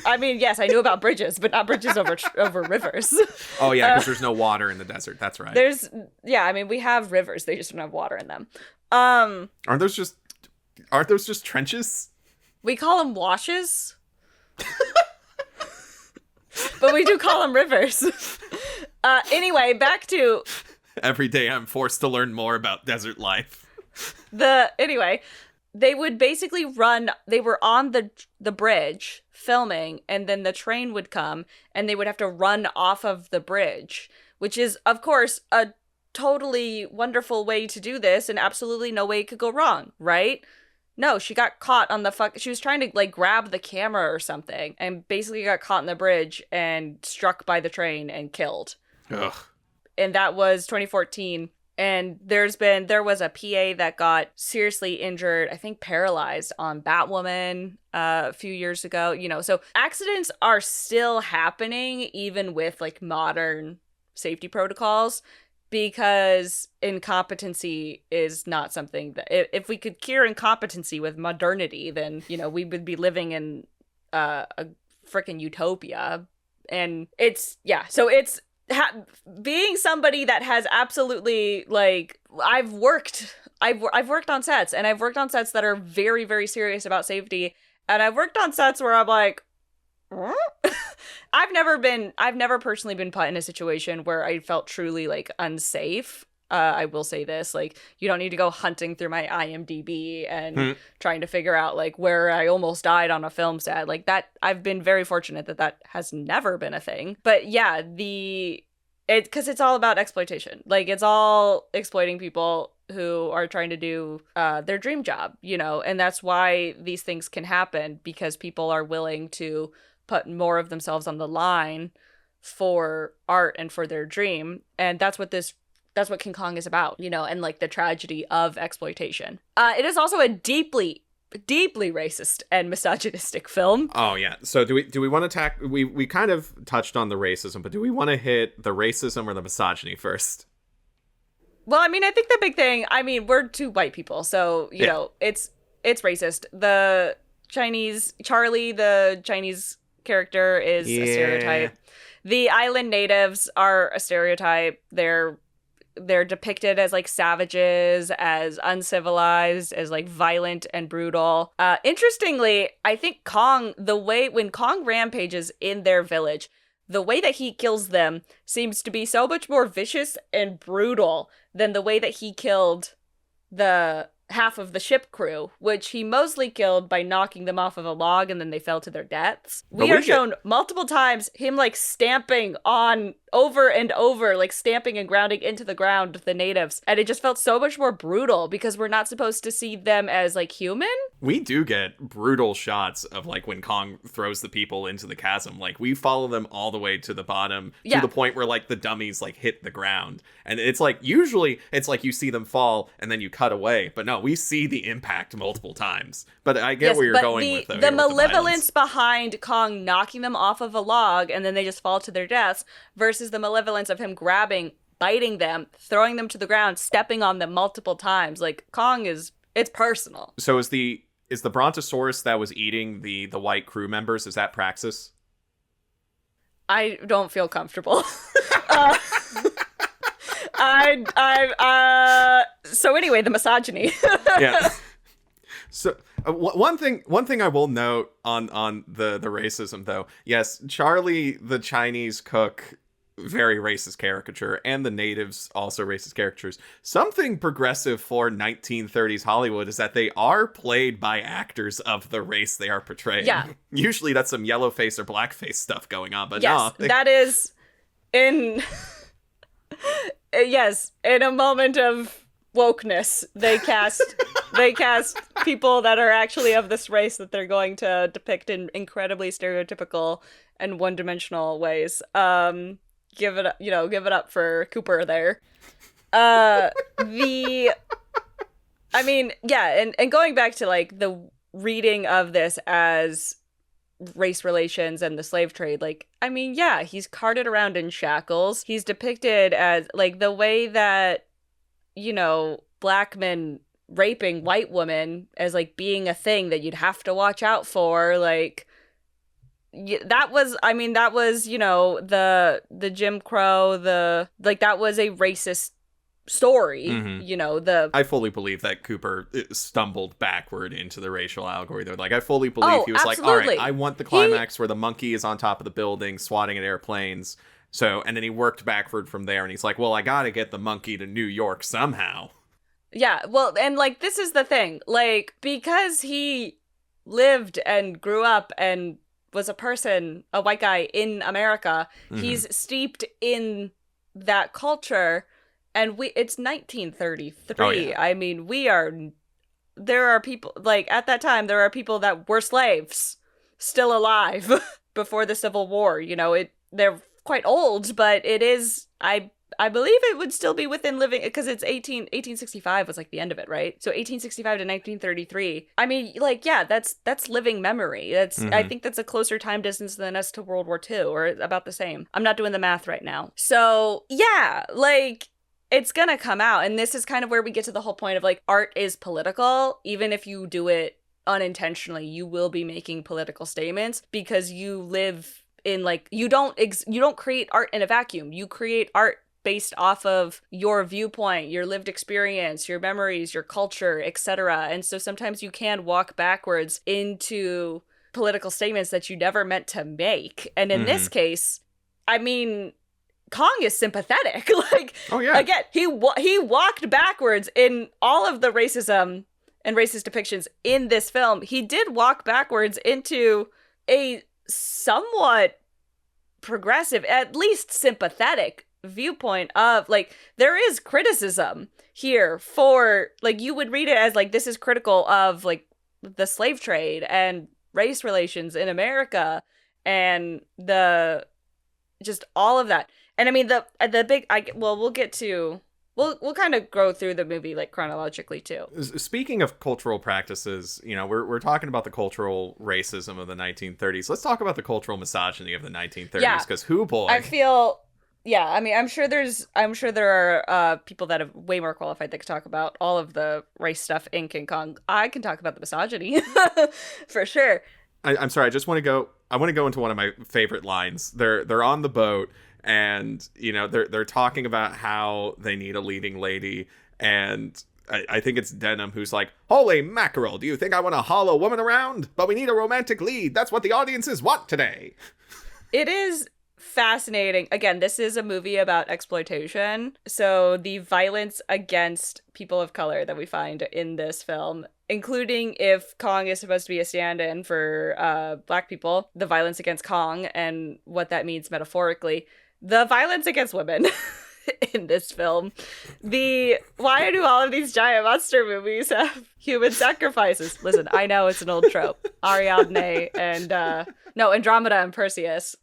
I mean, yes, I knew about bridges, but not bridges over rivers. Oh, yeah, because there's no water in the desert. That's right. I mean, we have rivers. They just don't have water in them. Aren't those just trenches? We call them washes. But we do call them rivers. Anyway, back to... Every day I'm forced to learn more about desert life. They would basically they were on the bridge filming, and then the train would come, and they would have to run off of the bridge, which is, of course, a totally wonderful way to do this, and absolutely no way it could go wrong, right? No, she got caught on she was trying to, like, grab the camera or something, and basically got caught in the bridge and struck by the train and killed. Ugh. And that was 2014. And there was a PA that got seriously injured, I think paralyzed, on Batwoman a few years ago. So accidents are still happening even with like modern safety protocols, because incompetency is not something that, if we could cure incompetency with modernity, then, we would be living in a freaking utopia. And so it's being somebody that has absolutely, like, I've worked on sets, and I've worked on sets that are very, very serious about safety, and I've worked on sets where I'm like, I've never personally been put in a situation where I felt truly, like, unsafe. I will say this, like, you don't need to go hunting through my IMDb and trying to figure out, like, where I almost died on a film set. Like, that, I've been very fortunate that has never been a thing. But yeah, because it's all about exploitation. Like, it's all exploiting people who are trying to do their dream job, and that's why these things can happen, because people are willing to put more of themselves on the line for art and for their dream. And that's what King Kong is about, and like the tragedy of exploitation. It is also a deeply, deeply racist and misogynistic film. Oh yeah. So do we want to we kind of touched on the racism, but do we want to hit the racism or the misogyny first? Well, I mean, I think the big thing, we're two white people, so, it's it's racist. The Chinese Charlie, the Chinese character, is a stereotype. The island natives are a stereotype. They're depicted as like savages, as uncivilized, as like violent and brutal. Interestingly, I think Kong, when Kong rampages in their village, the way that he kills them seems to be so much more vicious and brutal than the way that he killed the half of the ship crew, which he mostly killed by knocking them off of a log and then they fell to their deaths. We are shown multiple times him like stamping on over and over, like stamping and grounding into the ground the natives, and it just felt so much more brutal because we're not supposed to see them as like human. We do get brutal shots of like when Kong throws the people into the chasm. Like we follow them all the way to the bottom to the point where like the dummies like hit the ground, and it's like usually it's like you see them fall and then you cut away, but no, we see the impact multiple times. But I get where you're going with the malevolence behind Kong knocking them off of a log and then they just fall to their deaths versus the malevolence of him grabbing, biting them, throwing them to the ground, stepping on them multiple times. Like Kong it's personal. So is the brontosaurus that was eating the white crew members, is that Praxis? I don't feel comfortable. So anyway, the misogyny. Yeah. So one thing I will note on the racism though, yes, Charlie the Chinese cook, very racist caricature, and the natives also racist caricatures. Something progressive for 1930s Hollywood is that they are played by actors of the race they are portraying. Yeah. Usually that's some yellow face or blackface stuff going on, but yes, that is in yes, in a moment of wokeness, they cast people that are actually of this race that they're going to depict in incredibly stereotypical and one-dimensional ways. Give it up for Cooper there. And going back to like the reading of this as race relations and the slave trade, like, I mean, yeah, he's carted around in shackles. He's depicted as like the way that, black men raping white women as like being a thing that you'd have to watch out for. Like, that was the Jim Crow, that was a racist story. Mm-hmm. I fully believe that Cooper stumbled backward into the racial allegory there. Like, I fully believe he was absolutely. Like, all right, I want the climax where the monkey is on top of the building swatting at airplanes. So, and then he worked backward from there, and he's like, well, I gotta get the monkey to New York somehow. Yeah, well, and like, this is the thing, like, because he lived and grew up and was a white guy in America, mm-hmm. he's steeped in that culture, and it's 1933. Oh, yeah. I mean, there are people, like, at that time, there are people that were slaves still alive before the Civil War, they're quite old, but it is, I believe it would still be within living, because it's 1865 was like the end of it, right? So 1865 to 1933. I mean, like, yeah, that's living memory. Mm-hmm. I think that's a closer time distance than us to World War II, or about the same. I'm not doing the math right now. So yeah, like, it's gonna come out, and this is kind of where we get to the whole point of like, art is political. Even if you do it unintentionally, you will be making political statements because you live in like, you don't create art in a vacuum. You create art based off of your viewpoint, your lived experience, your memories, your culture, etc. And so sometimes you can walk backwards into political statements that you never meant to make. And in this case, I mean, Kong is sympathetic. Like, oh yeah, again, he walked backwards in all of the racism and racist depictions in this film. He did walk backwards into a somewhat progressive, at least sympathetic viewpoint of like, there is criticism here for like, you would read it as like, this is critical of like the slave trade and race relations in America and just all of that. And I mean, we'll kind of go through the movie like chronologically too. Speaking of cultural practices, we're talking about the cultural racism of the 1930s. Let's talk about the cultural misogyny of the 1930s, because boy. I feel Yeah, I mean, I'm sure there are people that are way more qualified that could talk about all of the race stuff in King Kong. I can talk about the misogyny for sure. I'm sorry. I want to go into one of my favorite lines. They're on the boat, and they're talking about how they need a leading lady, and I think it's Denham who's like, "Holy mackerel! Do you think I want to haul a woman around? But we need a romantic lead. That's what the audiences want today." It is fascinating. Again, this is a movie about exploitation. So the violence against people of color that we find in this film, including if Kong is supposed to be a stand-in for Black people, the violence against Kong and what that means metaphorically, the violence against women in this film. Why do all of these giant monster movies have human sacrifices? Listen, I know it's an old trope. Ariadne and Andromeda and Perseus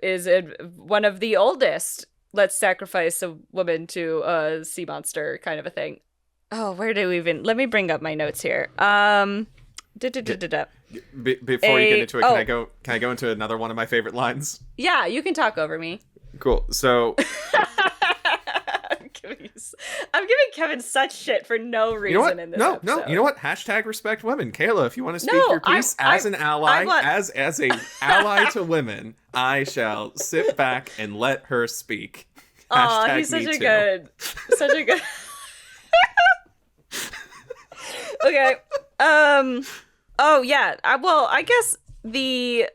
is one of the oldest let's sacrifice a woman to a sea monster kind of a thing. Oh, where do we even... Let me bring up my notes here. Before you get into it, can I go into another one of my favorite lines? Yeah, you can talk over me. Cool. So I'm giving Kevin such shit for no reason in this episode. No, you know what? Hashtag respect women. Kayla, if you want to speak your piece as an ally, as a ally to women, I shall sit back and let her speak. Oh, he's such a good. Okay. Oh yeah. Well, I guess he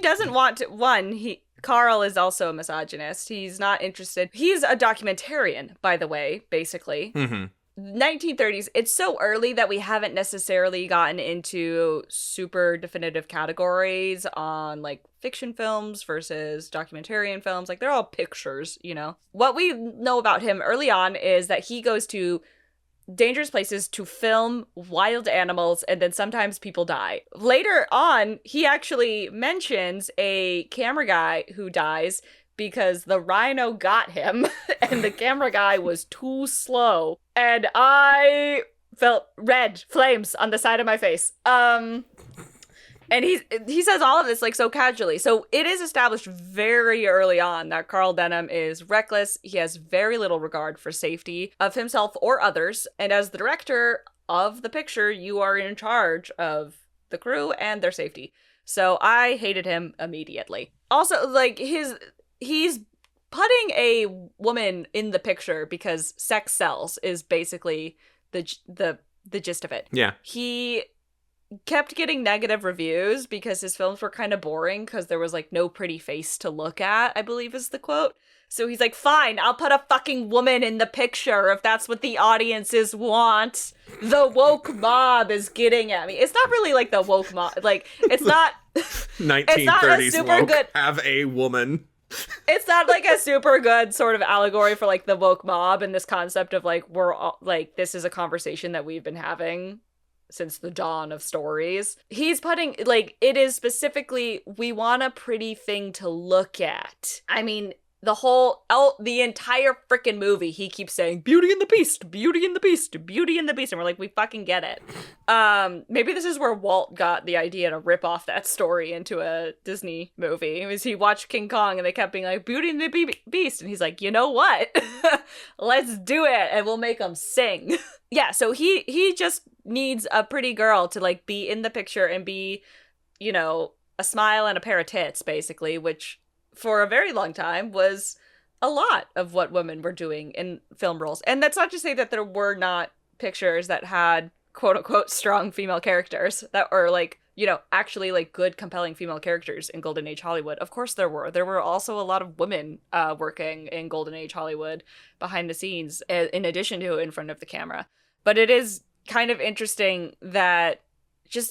doesn't want to. Carl is also a misogynist. He's not interested. He's a documentarian, by the way, basically. Mm-hmm. 1930s, it's so early that we haven't necessarily gotten into super definitive categories on like fiction films versus documentarian films. Like they're all pictures, What we know about him early on is that he goes to dangerous places to film wild animals, and then sometimes people die. Later on, he actually mentions a camera guy who dies because the rhino got him and the camera guy was too slow. And I felt red flames on the side of my face. And he says all of this like so casually. So it is established very early on that Carl Denham is reckless. He has very little regard for safety of himself or others. And as the director of the picture, you are in charge of the crew and their safety. So I hated him immediately. Also, like he's putting a woman in the picture because sex sells is basically the gist of it. Yeah. He kept getting negative reviews because his films were kind of boring because there was like no pretty face to look at, I believe is the quote. So he's like, fine, I'll put a fucking woman in the picture if that's what the audiences want. The woke mob is getting at me. It's not really like the woke mob. Like, it's not... 1930s it's not a super woke good... have a woman. It's not like a super good sort of allegory for like the woke mob and this concept of like, we're all, like, this is a conversation that we've been having since the dawn of stories. He's putting, like, it is specifically, we want a pretty thing to look at. I mean, the entire freaking movie, he keeps saying, Beauty and the Beast, Beauty and the Beast, Beauty and the Beast. And we're like, we fucking get it. Maybe this is where Walt got the idea to rip off that story into a Disney movie. It was he watched King Kong and they kept being like, Beauty and the Beast. And he's like, you know what? Let's do it. And we'll make them sing. Yeah, so he just needs a pretty girl to like be in the picture and be, a smile and a pair of tits, basically, which for a very long time was a lot of what women were doing in film roles. And that's not to say that there were not pictures that had quote unquote strong female characters that were like, actually like good, compelling female characters in Golden Age Hollywood. Of course there were. There were also a lot of women working in Golden Age Hollywood behind the scenes in addition to in front of the camera. But it is kind of interesting that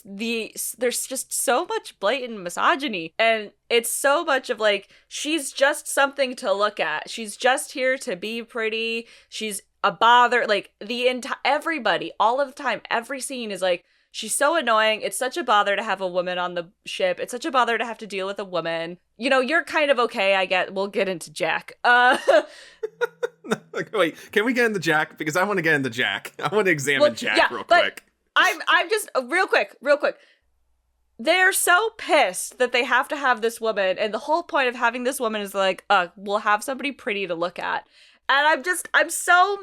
there's just so much blatant misogyny, and it's so much of like, she's just something to look at. She's just here to be pretty. She's a bother. Like everybody, all of the time, every scene is like, she's so annoying. It's such a bother to have a woman on the ship. It's such a bother to have to deal with a woman. You're kind of okay, I get. We'll get into Jack. Wait, can we get into Jack? Because I want to get into Jack. I want to examine Jack real quick. I'm just real quick. they're so pissed that they have to have this woman, and the whole point of having this woman is like, we'll have somebody pretty to look at. And I'm so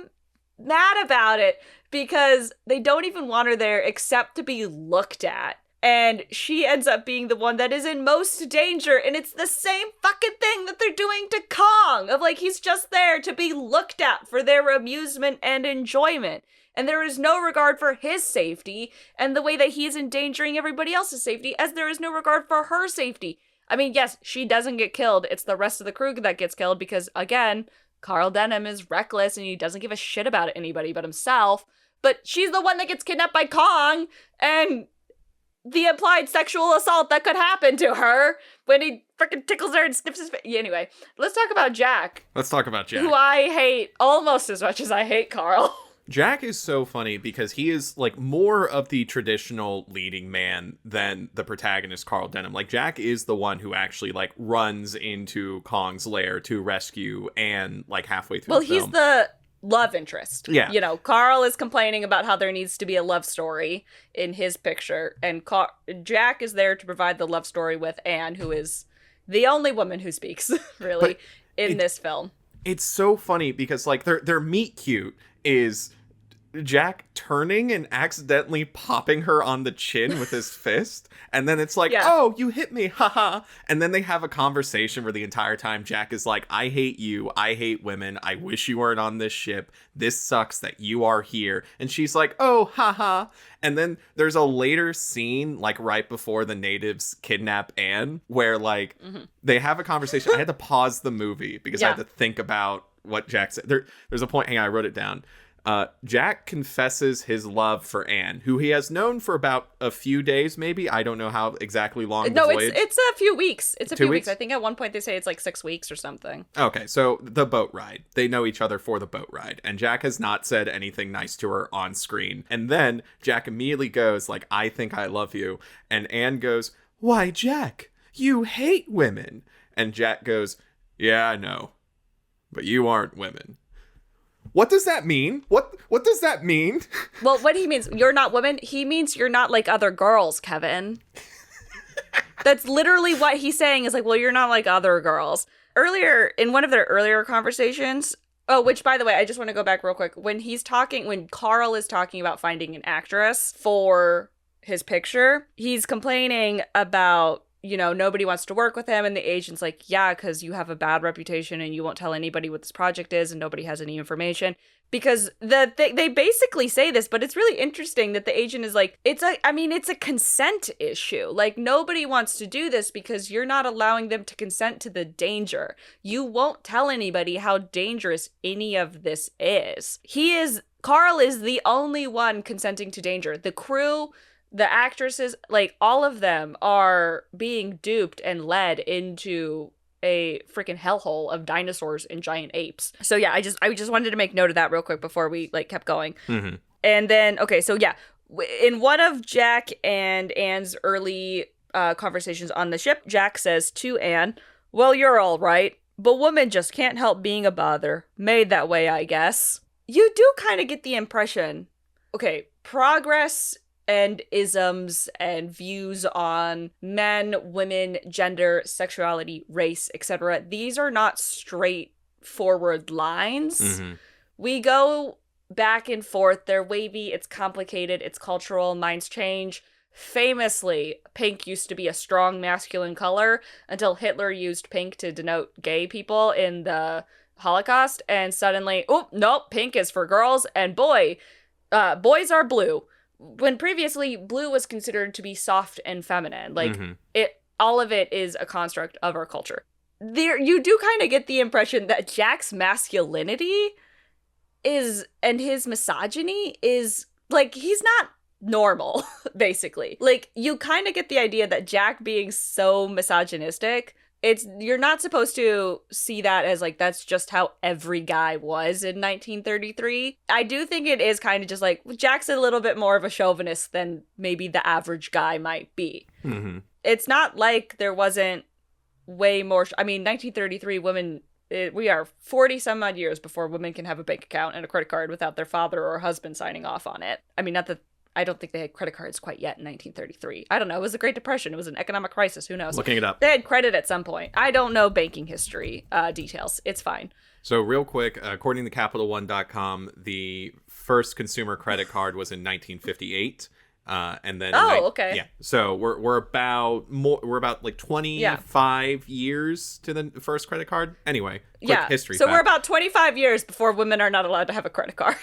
mad about it because they don't even want her there except to be looked at. And she ends up being the one that is in most danger, and it's the same fucking thing that they're doing to Kong, of like, he's just there to be looked at for their amusement and enjoyment. And there is no regard for his safety, and the way that he is endangering everybody else's safety, as there is no regard for her safety. I mean, yes, she doesn't get killed, it's the rest of the crew that gets killed, because, again, Carl Denham is reckless, and he doesn't give a shit about anybody but himself, but she's the one that gets kidnapped by Kong, and the implied sexual assault that could happen to her when he freaking tickles her and sniffs his face. Anyway, let's talk about Jack. Who I hate almost as much as I hate Carl. Jack is so funny because he is like more of the traditional leading man than the protagonist Carl Denham. Like, Jack is the one who actually like runs into Kong's lair to rescue Anne like halfway through the film. Well, he's the love interest. Yeah. You know, Carl is complaining about how there needs to be a love story in his picture, and Jack is there to provide the love story with Anne, who is the only woman who speaks, really, in this film. It's so funny because like their meet cute is Jack turning and accidentally popping her on the chin with his fist. And then it's like, oh, you hit me, haha. And then they have a conversation where the entire time Jack is like, I hate you, I hate women, I wish you weren't on this ship, this sucks that you are here. And she's like, oh, haha. And then there's a later scene, like right before the natives kidnap Anne, where like they have a conversation. I had to pause the movie because I had to think about what Jack said. There's a point, hang on, I wrote it down. Jack confesses his love for Anne, who he has known for about a few days, maybe. I don't know how exactly long the voyage. It's a few weeks. It's a few weeks. I think at one point they say it's like 6 weeks or something. Okay, so the boat ride. They know each other for the boat ride. And Jack has not said anything nice to her on screen. And then Jack immediately goes like, I think I love you. And Anne goes, why, Jack, you hate women. And Jack goes, yeah, I know. But you aren't women. What does that mean? What does that mean? Well, what he means, you're not women, he means you're not like other girls, Kevin. That's literally what he's saying, is like, well, you're not like other girls. Earlier, in one of their earlier conversations, which, by the way, I just want to go back real quick. When Carl is talking about finding an actress for his picture, he's complaining about, you know, nobody wants to work with him, and the agent's like, yeah, because you have a bad reputation and you won't tell anybody what this project is and nobody has any information. Because they basically say this, but it's really interesting that the agent is like, it's a consent issue. Like, nobody wants to do this because you're not allowing them to consent to the danger. You won't tell anybody how dangerous any of this is. Carl is the only one consenting to danger. The crew, the actresses, like, all of them are being duped and led into a freaking hellhole of dinosaurs and giant apes. So yeah, I just wanted to make note of that real quick before we like kept going. Mm-hmm. And then, okay, so yeah, in one of Jack and Anne's early conversations on the ship, Jack says to Anne, well, you're all right, but women just can't help being a bother. Made that way, I guess. You do kind of get the impression, okay, progress and isms and views on men, women, gender, sexuality, race, etc. These are not straightforward lines. Mm-hmm. We go back and forth. They're wavy. It's complicated. It's cultural. Minds change. Famously, pink used to be a strong masculine color until Hitler used pink to denote gay people in the Holocaust. And suddenly, oh, nope, pink is for girls. And boys are blue. When previously blue was considered to be soft and feminine, like mm-hmm. All of it is a construct of our culture. You do kind of get the impression that Jack's masculinity and his misogyny is like, he's not normal, basically. Like, you kind of get the idea that Jack being so misogynistic, you're not supposed to see that as like, that's just how every guy was in 1933. I do think it is kind of just like, Jack's a little bit more of a chauvinist than maybe the average guy might be. Mm-hmm. It's not like there wasn't way more, 1933 women, we are 40 some odd years before women can have a bank account and a credit card without their father or husband signing off on it. I mean, not that I don't think they had credit cards quite yet in 1933. I don't know. It was the Great Depression. It was an economic crisis. Who knows? Looking it up. They had credit at some point. I don't know banking history details. It's fine. So real quick, according to CapitalOne.com, the first consumer credit card was in 1958. And then okay. Yeah. So we're about like 25 years to the first credit card. Anyway, quick history So fact. we're about 25 years before women are not allowed to have a credit card.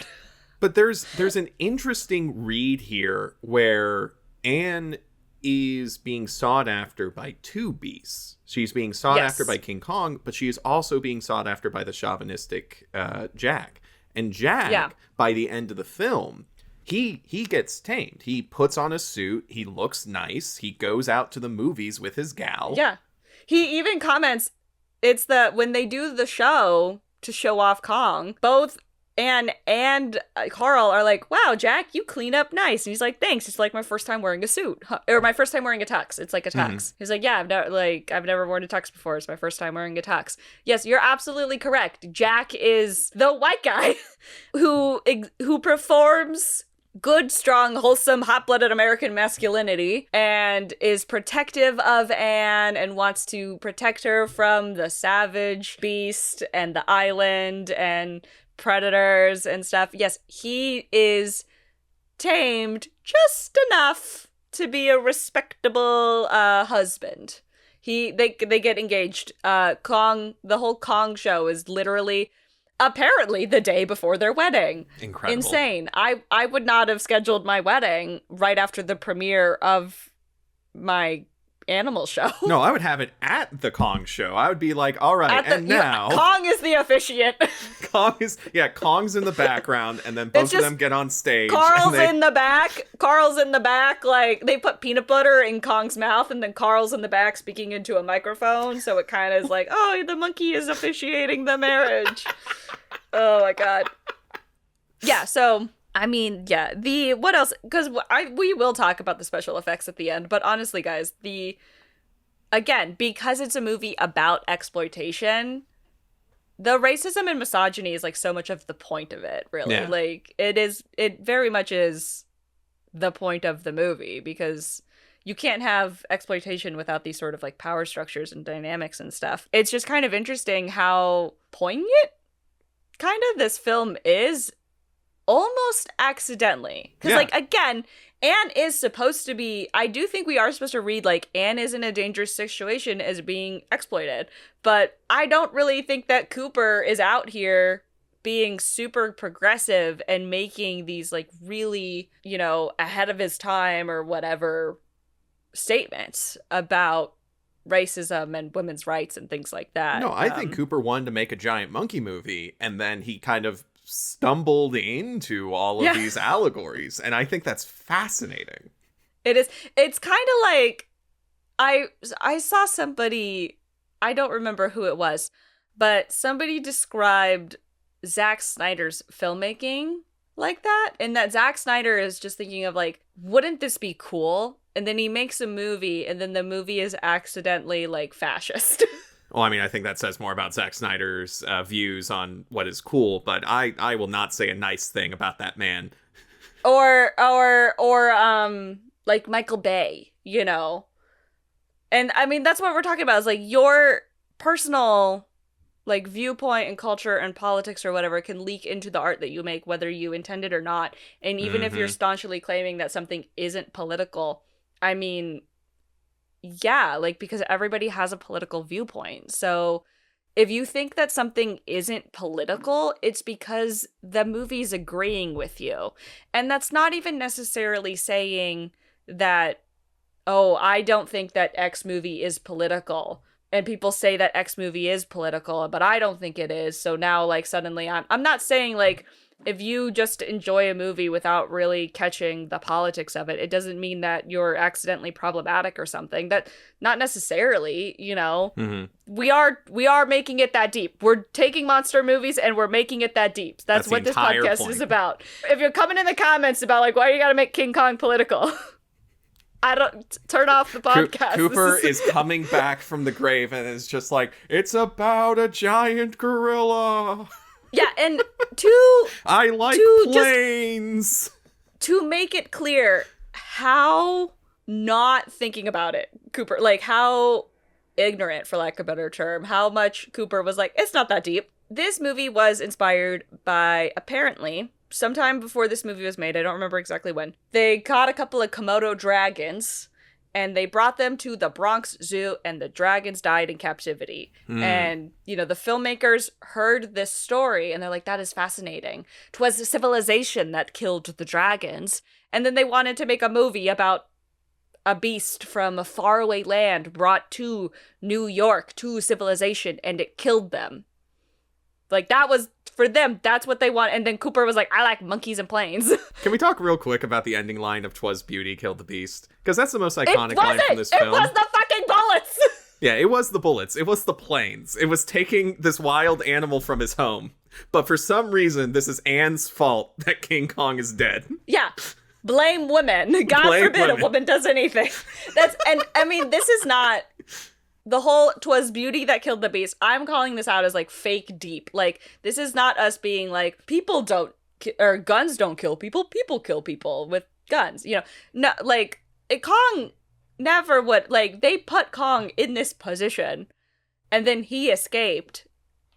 But there's an interesting read here where Anne is being sought after by two beasts. She's being sought after by King Kong, but she is also being sought after by the chauvinistic Jack. And Jack, by the end of the film, he gets tamed. He puts on a suit. He looks nice. He goes out to the movies with his gal. Yeah. He even comments, it's that when they do the show to show off Kong, both Anne and Carl are like, wow, Jack, you clean up nice. And he's like, thanks. It's like my first time wearing a suit. Or my first time wearing a tux. It's like a tux. He's like, yeah, I've never worn a tux before. It's my first time wearing a tux. Yes, you're absolutely correct. Jack is the white guy who performs good, strong, wholesome, hot-blooded American masculinity and is protective of Anne and wants to protect her from the savage beast and the island and predators and stuff. Yes, he is tamed just enough to be a respectable husband. They get engaged. The whole Kong show is literally apparently the day before their wedding. Incredible. Insane. I would not have scheduled my wedding right after the premiere of my animal show. No, I would have it at the Kong show. I would be like, all right, now Kong is the officiant. Kong's in the background, and then both of them get on stage. Carl's in the back, like they put peanut butter in Kong's mouth, and then Carl's in the back speaking into a microphone, so it kind of is like, oh, the monkey is officiating the marriage. Oh my god. Yeah, so I mean, yeah, what else? Because we will talk about the special effects at the end, but honestly, guys, again, because it's a movie about exploitation, the racism and misogyny is like so much of the point of it, really. Yeah. Like it very much is the point of the movie, because you can't have exploitation without these sort of like power structures and dynamics and stuff. It's just kind of interesting how poignant kind of this film is, almost accidentally. Because, like, again, Anne is supposed to be, I do think we are supposed to read, like, Anne is in a dangerous situation as being exploited. But I don't really think that Cooper is out here being super progressive and making these, like, really, ahead of his time or whatever statements about racism and women's rights and things like that. No, I think Cooper wanted to make a giant monkey movie, and then he kind of stumbled into all of these allegories, and I think that's fascinating. It is. It's kind of like I saw somebody, I don't remember who it was, but somebody described Zack Snyder's filmmaking like that, and that Zack Snyder is just thinking of like, wouldn't this be cool? And then he makes a movie, and then the movie is accidentally like fascist. Well, I mean, I think that says more about Zack Snyder's views on what is cool, but I will not say a nice thing about that man. Or like Michael Bay, And I mean, that's what we're talking about, is like your personal like viewpoint and culture and politics or whatever can leak into the art that you make, whether you intend it or not. And even if you're staunchly claiming that something isn't political, I mean, yeah, like, because everybody has a political viewpoint. So if you think that something isn't political, it's because the movie's agreeing with you. And that's not even necessarily saying that, oh, I don't think that X movie is political. And people say that X movie is political, but I don't think it is. So now, like, suddenly I'm not saying, like, if you just enjoy a movie without really catching the politics of it, it doesn't mean that you're accidentally problematic or something. That not necessarily, We are making it that deep. We're taking monster movies and we're making it that deep. That's what this podcast is about. If you're coming in the comments about like, why you gotta make King Kong political, I don't turn off the podcast. Cooper is coming back from the grave and is just like, it's about a giant gorilla. Yeah, and I like planes. to make it clear how not thinking about it, Cooper, like how ignorant, for lack of a better term, how much Cooper was like, it's not that deep. This movie was inspired by, apparently, sometime before this movie was made, I don't remember exactly when, they caught a couple of Komodo dragons and they brought them to the Bronx Zoo and the dragons died in captivity. And, you know, the filmmakers heard this story and they're like, that is fascinating. 'Twas the civilization that killed the dragons. And then they wanted to make a movie about a beast from a faraway land brought to New York, to civilization, and it killed them. Like, that was, for them, that's what they want. And then Cooper was like, I like monkeys and planes. Can we talk real quick about the ending line of "'Twas beauty killed the beast"? Because that's the most iconic line from this film. It was the fucking bullets! Yeah, it was the bullets. It was the planes. It was taking this wild animal from his home. But for some reason, this is Anne's fault that King Kong is dead. Yeah. Blame women. God forbid a woman does anything. And I mean, this is not the whole "'twas beauty that killed the beast." I'm calling this out as like fake deep. Like, this is not us being like, people don't, or guns don't kill people. People kill people with guns. You know, no, like, Kong never would, like, they put Kong in this position and then he escaped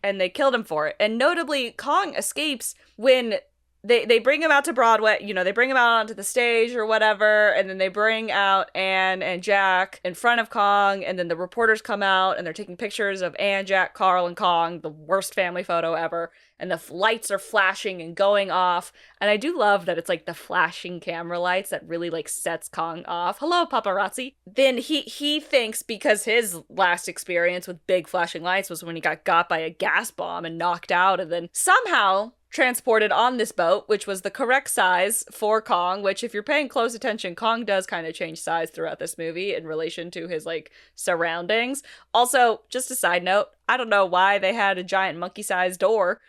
and they killed him for it. And notably, Kong escapes when they bring him out to Broadway, you know, they bring him out onto the stage or whatever, and then they bring out Anne and Jack in front of Kong, and then the reporters come out, and they're taking pictures of Anne, Jack, Carl, and Kong, the worst family photo ever, and the lights are flashing and going off, and I do love that it's, like, the flashing camera lights that really, like, sets Kong off. Hello, paparazzi. Then he thinks, because his last experience with big flashing lights was when he got by a gas bomb and knocked out, and then somehow transported on this boat, which was the correct size for Kong, which, if you're paying close attention, Kong does kind of change size throughout this movie in relation to his, like, surroundings. Also, just a side note, I don't know why they had a giant monkey-sized door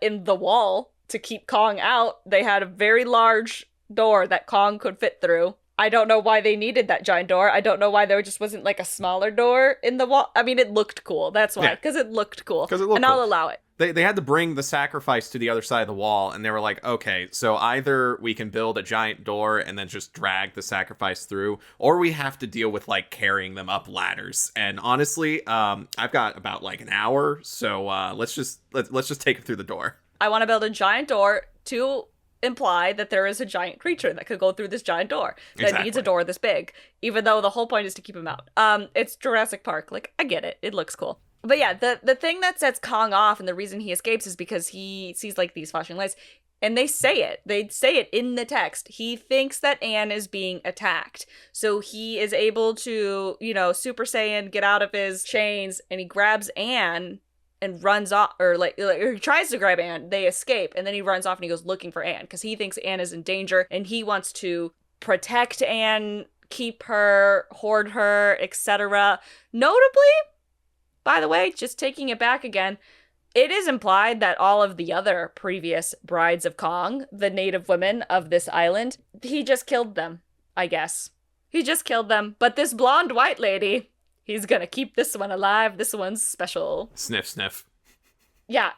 in the wall to keep Kong out. They had a very large door that Kong could fit through. I don't know why they needed that giant door. I don't know why there just wasn't, like, a smaller door in the wall. I mean, it looked cool. That's why. Because it looked cool. And I'll allow it. They had to bring the sacrifice to the other side of the wall, and they were like, okay, so either we can build a giant door and then just drag the sacrifice through, or we have to deal with, like, carrying them up ladders. And honestly, I've got about, like, an hour, so let's just take it through the door. I want to build a giant door to imply that there is a giant creature that could go through this giant door that needs a door this big, even though the whole point is to keep him out. It's Jurassic Park. Like, I get it. It looks cool. But yeah, the thing that sets Kong off and the reason he escapes is because he sees, like, these flashing lights. And they say it. They say it in the text. He thinks that Anne is being attacked. So he is able to, you know, Super Saiyan, get out of his chains, and he grabs Anne and runs off, or he tries to grab Anne. They escape, and then he runs off and he goes looking for Anne because he thinks Anne is in danger and he wants to protect Anne, keep her, hoard her, etc. Notably, by the way, just taking it back again, it is implied that all of the other previous brides of Kong, the native women of this island, he just killed them, I guess. He just killed them. But this blonde white lady, he's gonna keep this one alive. This one's special. Sniff, sniff. Yeah,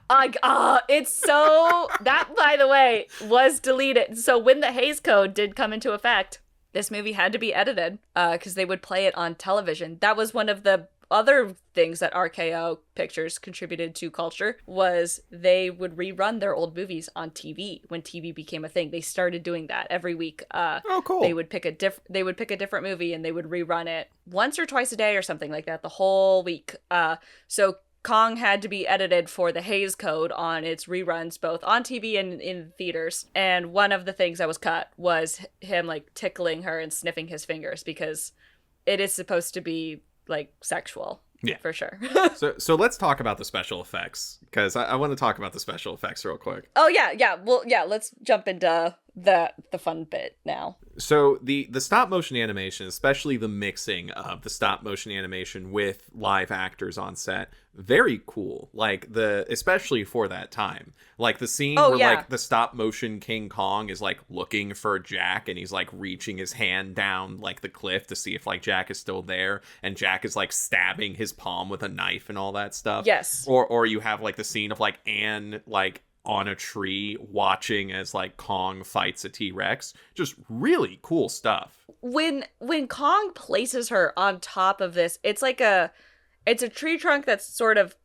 it's so... That, by the way, was deleted. So when the Hays Code did come into effect, this movie had to be edited because they would play it on television. That was one of the other things that RKO Pictures contributed to culture, was they would rerun their old movies on TV when TV became a thing. They started doing that every week. Oh, cool. They would pick a different movie and they would rerun it once or twice a day or something like that the whole week. So Kong had to be edited for the Hays Code on its reruns, both on TV and in theaters. And one of the things that was cut was him, like, tickling her and sniffing his fingers, because it is supposed to be, like, sexual. Yeah, for sure. So let's talk about the special effects, because I want to talk about the special effects real quick. Oh yeah. Well, yeah. Let's jump into the fun bit now. So the stop motion animation, especially the mixing of the stop motion animation with live actors on set, very cool. Like, especially for that time, like the scene where like the stop motion King Kong is, like, looking for Jack, and he's, like, reaching his hand down, like, the cliff to see if, like, Jack is still there, and Jack is, like, stabbing his palm with a knife and all that stuff. Yes. Or you have, like, the scene of, like, Anne, like, on a tree watching as like Kong fights a T-Rex. Just really cool stuff. When Kong places her on top of this, it's a tree trunk that's sort of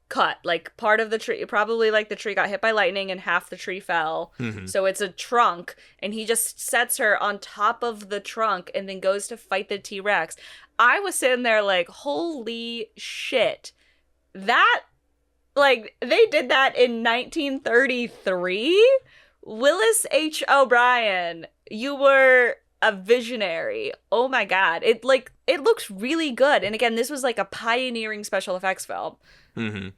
cut, like part of the tree, probably like the tree got hit by lightning and half the tree fell. So it's a trunk, and he just sets her on top of the trunk and then goes to fight the T-Rex. I was sitting there like, holy shit. That, like, they did that in 1933? Willis H. O'Brien, you were a visionary. Oh my god. It looks really good. And again, this was like a pioneering special effects film.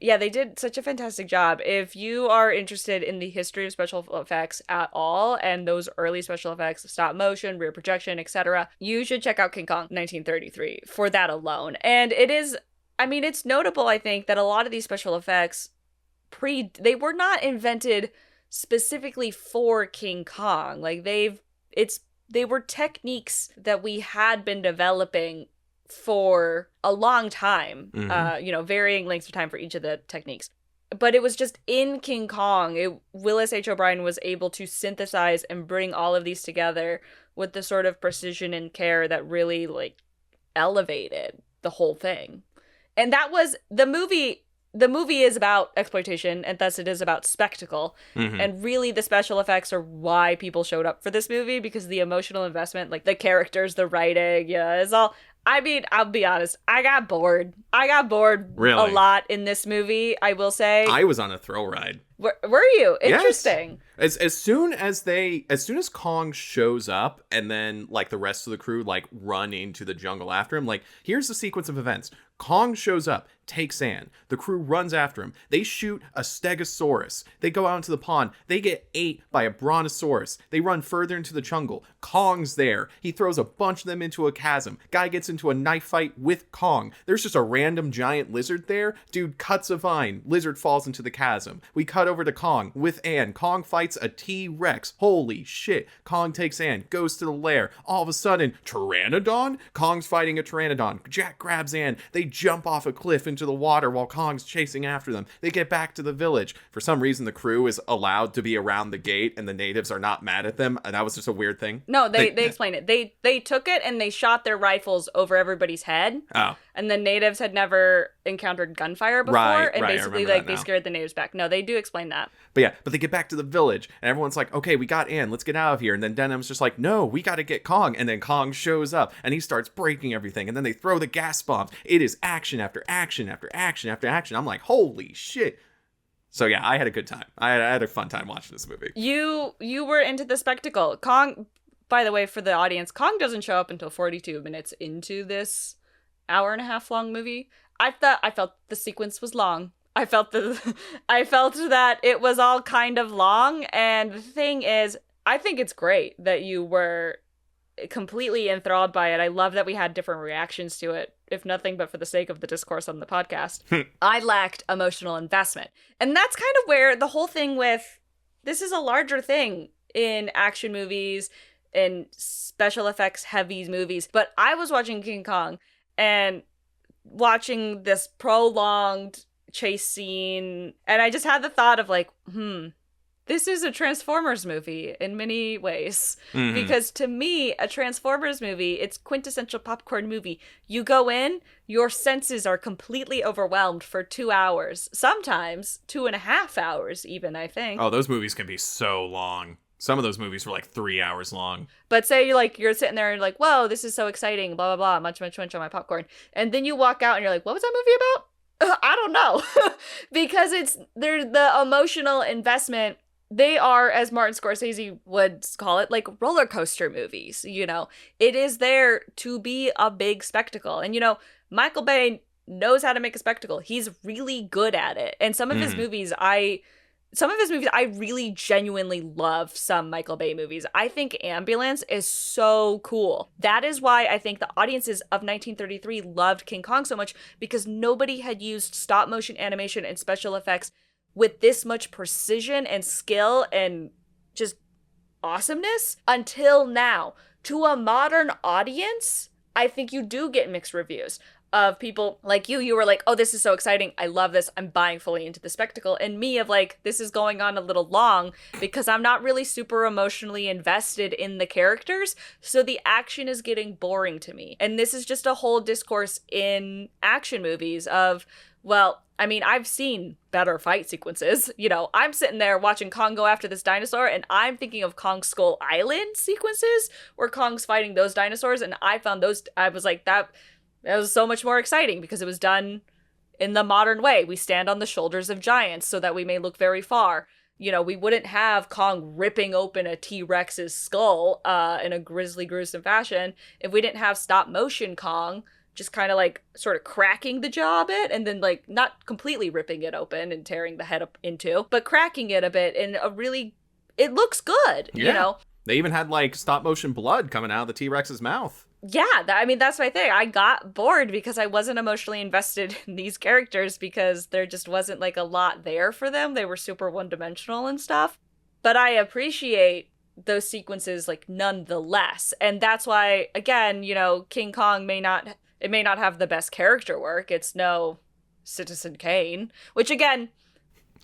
Yeah, they did such a fantastic job. If you are interested in the history of special effects at all, and those early special effects, stop motion, rear projection, etc., you should check out King Kong 1933 for that alone. And it's notable, I think, that a lot of these special effects they were not invented specifically for King Kong. Like they were techniques that we had been developing for a long time, varying lengths of time for each of the techniques. But it was just in King Kong, Willis H. O'Brien was able to synthesize and bring all of these together with the sort of precision and care that really like elevated the whole thing. And that was the movie. The movie is about exploitation, and thus it is about spectacle. And really, the special effects are why people showed up for this movie, because the emotional investment, like the characters, the writing, it's all. I mean, I'll be honest, I got bored. Really? A lot in this movie, I will say. I was on a thrill ride. Were you? Interesting. Yes. As soon as Kong shows up, and then like the rest of the crew like run into the jungle after him, like here's the sequence of events. Kong shows up, takes Anne. The crew runs after him. They shoot a stegosaurus. They go out into the pond. They get ate by a brontosaurus. They run further into the jungle. Kong's there. He throws a bunch of them into a chasm. Guy gets into a knife fight with Kong. There's just a random giant lizard there. Dude cuts a vine. Lizard falls into the chasm. We cut over to Kong with Anne. Kong fights a T-Rex. Holy shit. Kong takes Anne, goes to the lair. All of a sudden, Pteranodon? Kong's fighting a Pteranodon. Jack grabs Anne. They jump off a cliff into the water while Kong's chasing after them. They get back to the village. For some reason, the crew is allowed to be around the gate, and the natives are not mad at them. And that was just a weird thing. No, they explain it. They took it and they shot their rifles over everybody's head. Oh. And the natives had never encountered gunfire before, and basically like they scared the natives back. No, they do explain that. But they get back to the village, and everyone's like, okay, we got Anne, let's get out of here. And then Denham's just like, no, we got to get Kong. And then Kong shows up, and he starts breaking everything, and then they throw the gas bombs. It is action after action after action after action. I'm like, holy shit. So yeah, I had a good time. I had a fun time watching this movie. You were into the spectacle. Kong, by the way, for the audience, Kong doesn't show up until 42 minutes into this hour and a half long movie. I felt the sequence was long. I felt that it was all kind of long. And the thing is, I think it's great that you were completely enthralled by it. I love that we had different reactions to it, if nothing but for the sake of the discourse on the podcast. I lacked emotional investment. And that's kind of where the whole thing with, this is a larger thing in action movies and special effects heavy movies. But I was watching King Kong and watching this prolonged chase scene, and I just had the thought of like, this is a Transformers movie in many ways. Because to me, a Transformers movie, it's quintessential popcorn movie. You go in, your senses are completely overwhelmed for 2 hours, sometimes 2.5 hours even, I think. Oh, those movies can be so long. Some of those movies were like 3 hours long. But say you're sitting there and you're like, whoa, this is so exciting, blah, blah, blah, munch, munch, munch on my popcorn. And then you walk out and you're like, what was that movie about? I don't know. Because there's the emotional investment. They are, as Martin Scorsese would call it, like roller coaster movies, It is there to be a big spectacle. And, Michael Bay knows how to make a spectacle. He's really good at it. And some of his movies, I really genuinely love some Michael Bay movies. I think Ambulance is so cool. That is why I think the audiences of 1933 loved King Kong so much, because nobody had used stop motion animation and special effects with this much precision and skill and just awesomeness until now. To a modern audience, I think you do get mixed reviews. of people like you were like, oh, this is so exciting, I love this, I'm buying fully into the spectacle, and me of like, this is going on a little long because I'm not really super emotionally invested in the characters, so the action is getting boring to me. And this is just a whole discourse in action movies of, well, I mean, I've seen better fight sequences. You know, I'm sitting there watching Kong go after this dinosaur, and I'm thinking of Kong Skull Island sequences where Kong's fighting those dinosaurs, and I found those, I was like, that was so much more exciting because it was done in the modern way. We stand on the shoulders of giants so that we may look very far. You know, we wouldn't have Kong ripping open a T-Rex's skull in a grisly, gruesome fashion if we didn't have stop motion Kong just kind of like sort of cracking the jaw a bit and then like not completely ripping it open and tearing the head up into, but cracking it a bit in a really, it looks good, yeah. You know? They even had like stop motion blood coming out of the T-Rex's mouth. Yeah, I mean, that's my thing. I got bored because I wasn't emotionally invested in these characters because there just wasn't like a lot there for them. They were super one-dimensional and stuff. But I appreciate those sequences like nonetheless. And that's why, again, you know, King Kong may not have the best character work. It's no Citizen Kane, which again,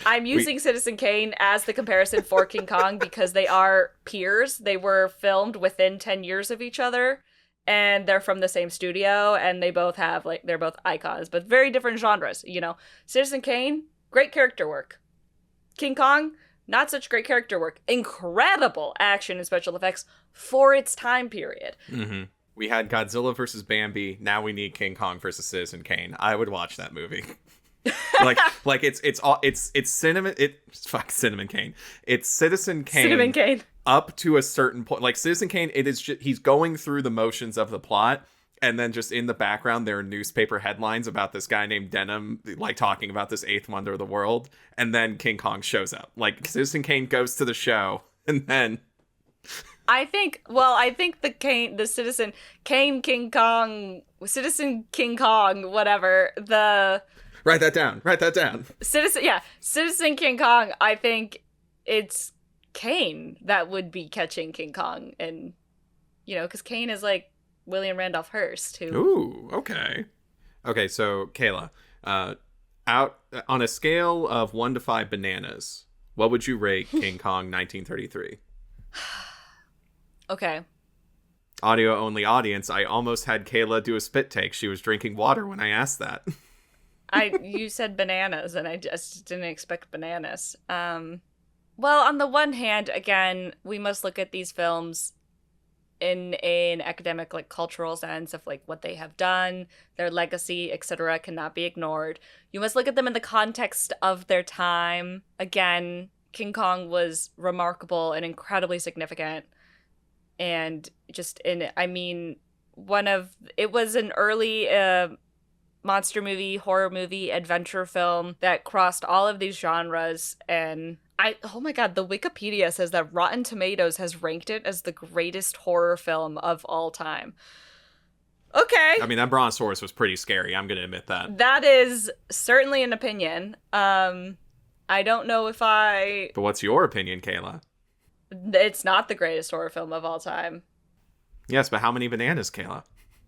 I'm using Citizen Kane as the comparison for King Kong because they are peers. They were filmed within 10 years of each other. And they're from the same studio, and they both have, like, they're both icons, but very different genres, you know. Citizen Kane, great character work. King Kong, not such great character work. Incredible action and special effects for its time period. Mm-hmm. We had Godzilla versus Bambi. Now we need King Kong versus Citizen Kane. I would watch that movie. like it's Cinnamon Kane. It's Citizen Kane. Cinnamon Kane. Up to a certain point, like Citizen Kane, it is just, he's going through the motions of the plot, and then just in the background there are newspaper headlines about this guy named Denim, like talking about this eighth wonder of the world, and then King Kong shows up. Like Citizen Kane goes to the show, and then I think the Citizen Kane King Kong, Citizen King Kong, whatever, Write that down. Citizen King Kong, I think it's Kane that would be catching King Kong, and you know, because Kane is like William Randolph Hearst, who. Ooh, okay. So Kayla, out on a scale of 1 to 5 bananas, what would you rate King Kong 1933? Okay. Audio only audience. I almost had Kayla do a spit take. She was drinking water when I asked that. You said bananas, and I just didn't expect bananas. Well, on the one hand, again, we must look at these films in an academic, like, cultural sense of, like, what they have done, their legacy, etc., cannot be ignored. You must look at them in the context of their time. Again, King Kong was remarkable and incredibly significant. And just it was an early monster movie, horror movie, adventure film that crossed all of these genres. And oh my god, the Wikipedia says that Rotten Tomatoes has ranked it as the greatest horror film of all time. Okay. I mean, that Brontosaurus was pretty scary. I'm going to admit that. That is certainly an opinion. I don't know if But what's your opinion, Kayla? It's not the greatest horror film of all time. Yes, but how many bananas, Kayla?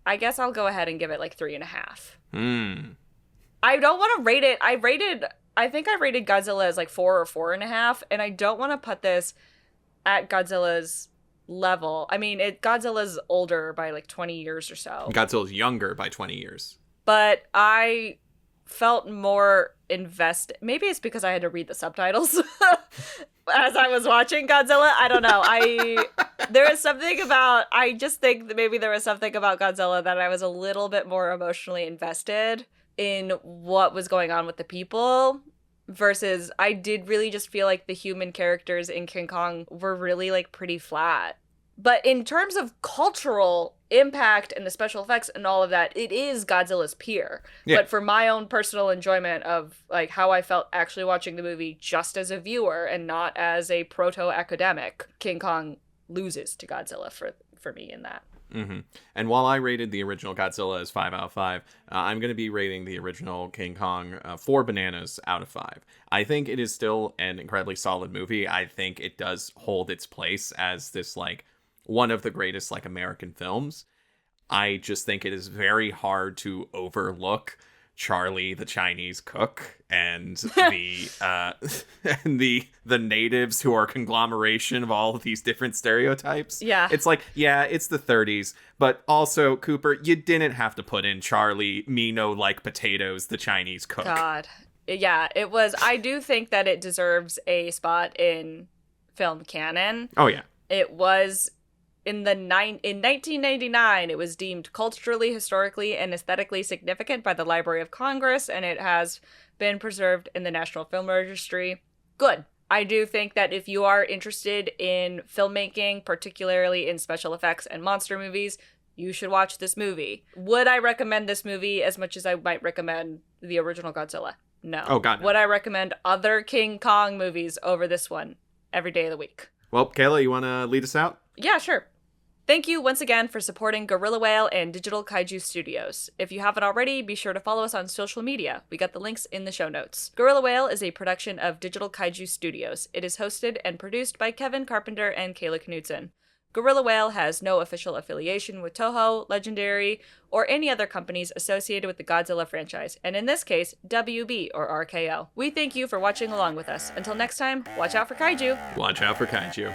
I guess I'll go ahead and give it like 3.5. I don't want to rate it. I think I rated Godzilla as like 4 or 4.5, and I don't want to put this at Godzilla's level. I mean, Godzilla's older by like 20 years or so. Godzilla's younger by 20 years. But I felt more invested. Maybe it's because I had to read the subtitles as I was watching Godzilla. I don't know. I just think that maybe there was something about Godzilla that I was a little bit more emotionally invested in what was going on with the people, versus I did really just feel like the human characters in King Kong were really like pretty flat. But in terms of cultural impact and the special effects and all of that, it is Godzilla's peer. Yeah. But for my own personal enjoyment of like how I felt actually watching the movie just as a viewer and not as a proto-academic, King Kong loses to Godzilla for me in that. Mm-hmm. And while I rated the original Godzilla as 5 out of 5, I'm going to be rating the original King Kong 4 bananas out of 5. I think it is still an incredibly solid movie. I think it does hold its place as this like one of the greatest like American films. I just think it is very hard to overlook Charlie the Chinese cook and the and the natives who are a conglomeration of all of these different stereotypes. Yeah. It's like, yeah, it's the 30s, but also, Cooper, you didn't have to put in Charlie me no like potatoes the Chinese cook. God. Yeah, it was. I do think that it deserves a spot in film canon. Oh yeah. It was in 1999, it was deemed culturally, historically, and aesthetically significant by the Library of Congress, and it has been preserved in the National Film Registry. Good. I do think that if you are interested in filmmaking, particularly in special effects and monster movies, you should watch this movie. Would I recommend this movie as much as I might recommend the original Godzilla? No. Oh, God, no. Would I recommend other King Kong movies over this one every day of the week? Well, Kayla, you want to lead us out? Yeah, sure. Thank you once again for supporting Gorilla Whale and Digital Kaiju Studios. If you haven't already, be sure to follow us on social media. We got the links in the show notes. Gorilla Whale is a production of Digital Kaiju Studios. It is hosted and produced by Kevin Carpenter and Kayla Knudsen. Gorilla Whale has no official affiliation with Toho, Legendary, or any other companies associated with the Godzilla franchise, and in this case, WB or RKO. We thank you for watching along with us. Until next time, watch out for kaiju. Watch out for kaiju.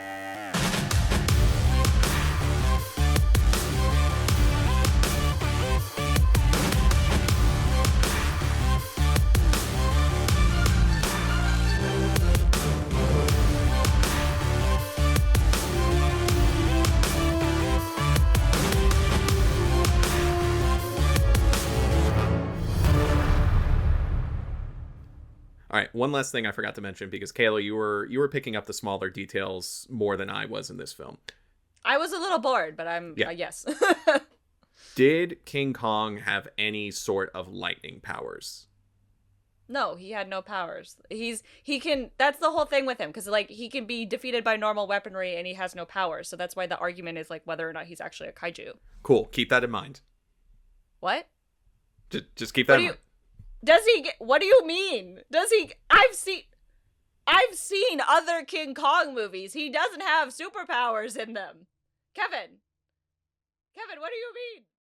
All right, one last thing I forgot to mention, because Kayla, you were picking up the smaller details more than I was in this film. I was a little bored, but I'm yes. Did King Kong have any sort of lightning powers? No, he had no powers. He can. That's the whole thing with him, because like he can be defeated by normal weaponry and he has no powers. So that's why the argument is like whether or not he's actually a kaiju. Cool. Keep that in mind. What? Just keep that in mind. Does he get, what do you mean? Does he, I've seen other King Kong movies. He doesn't have superpowers in them. Kevin, what do you mean?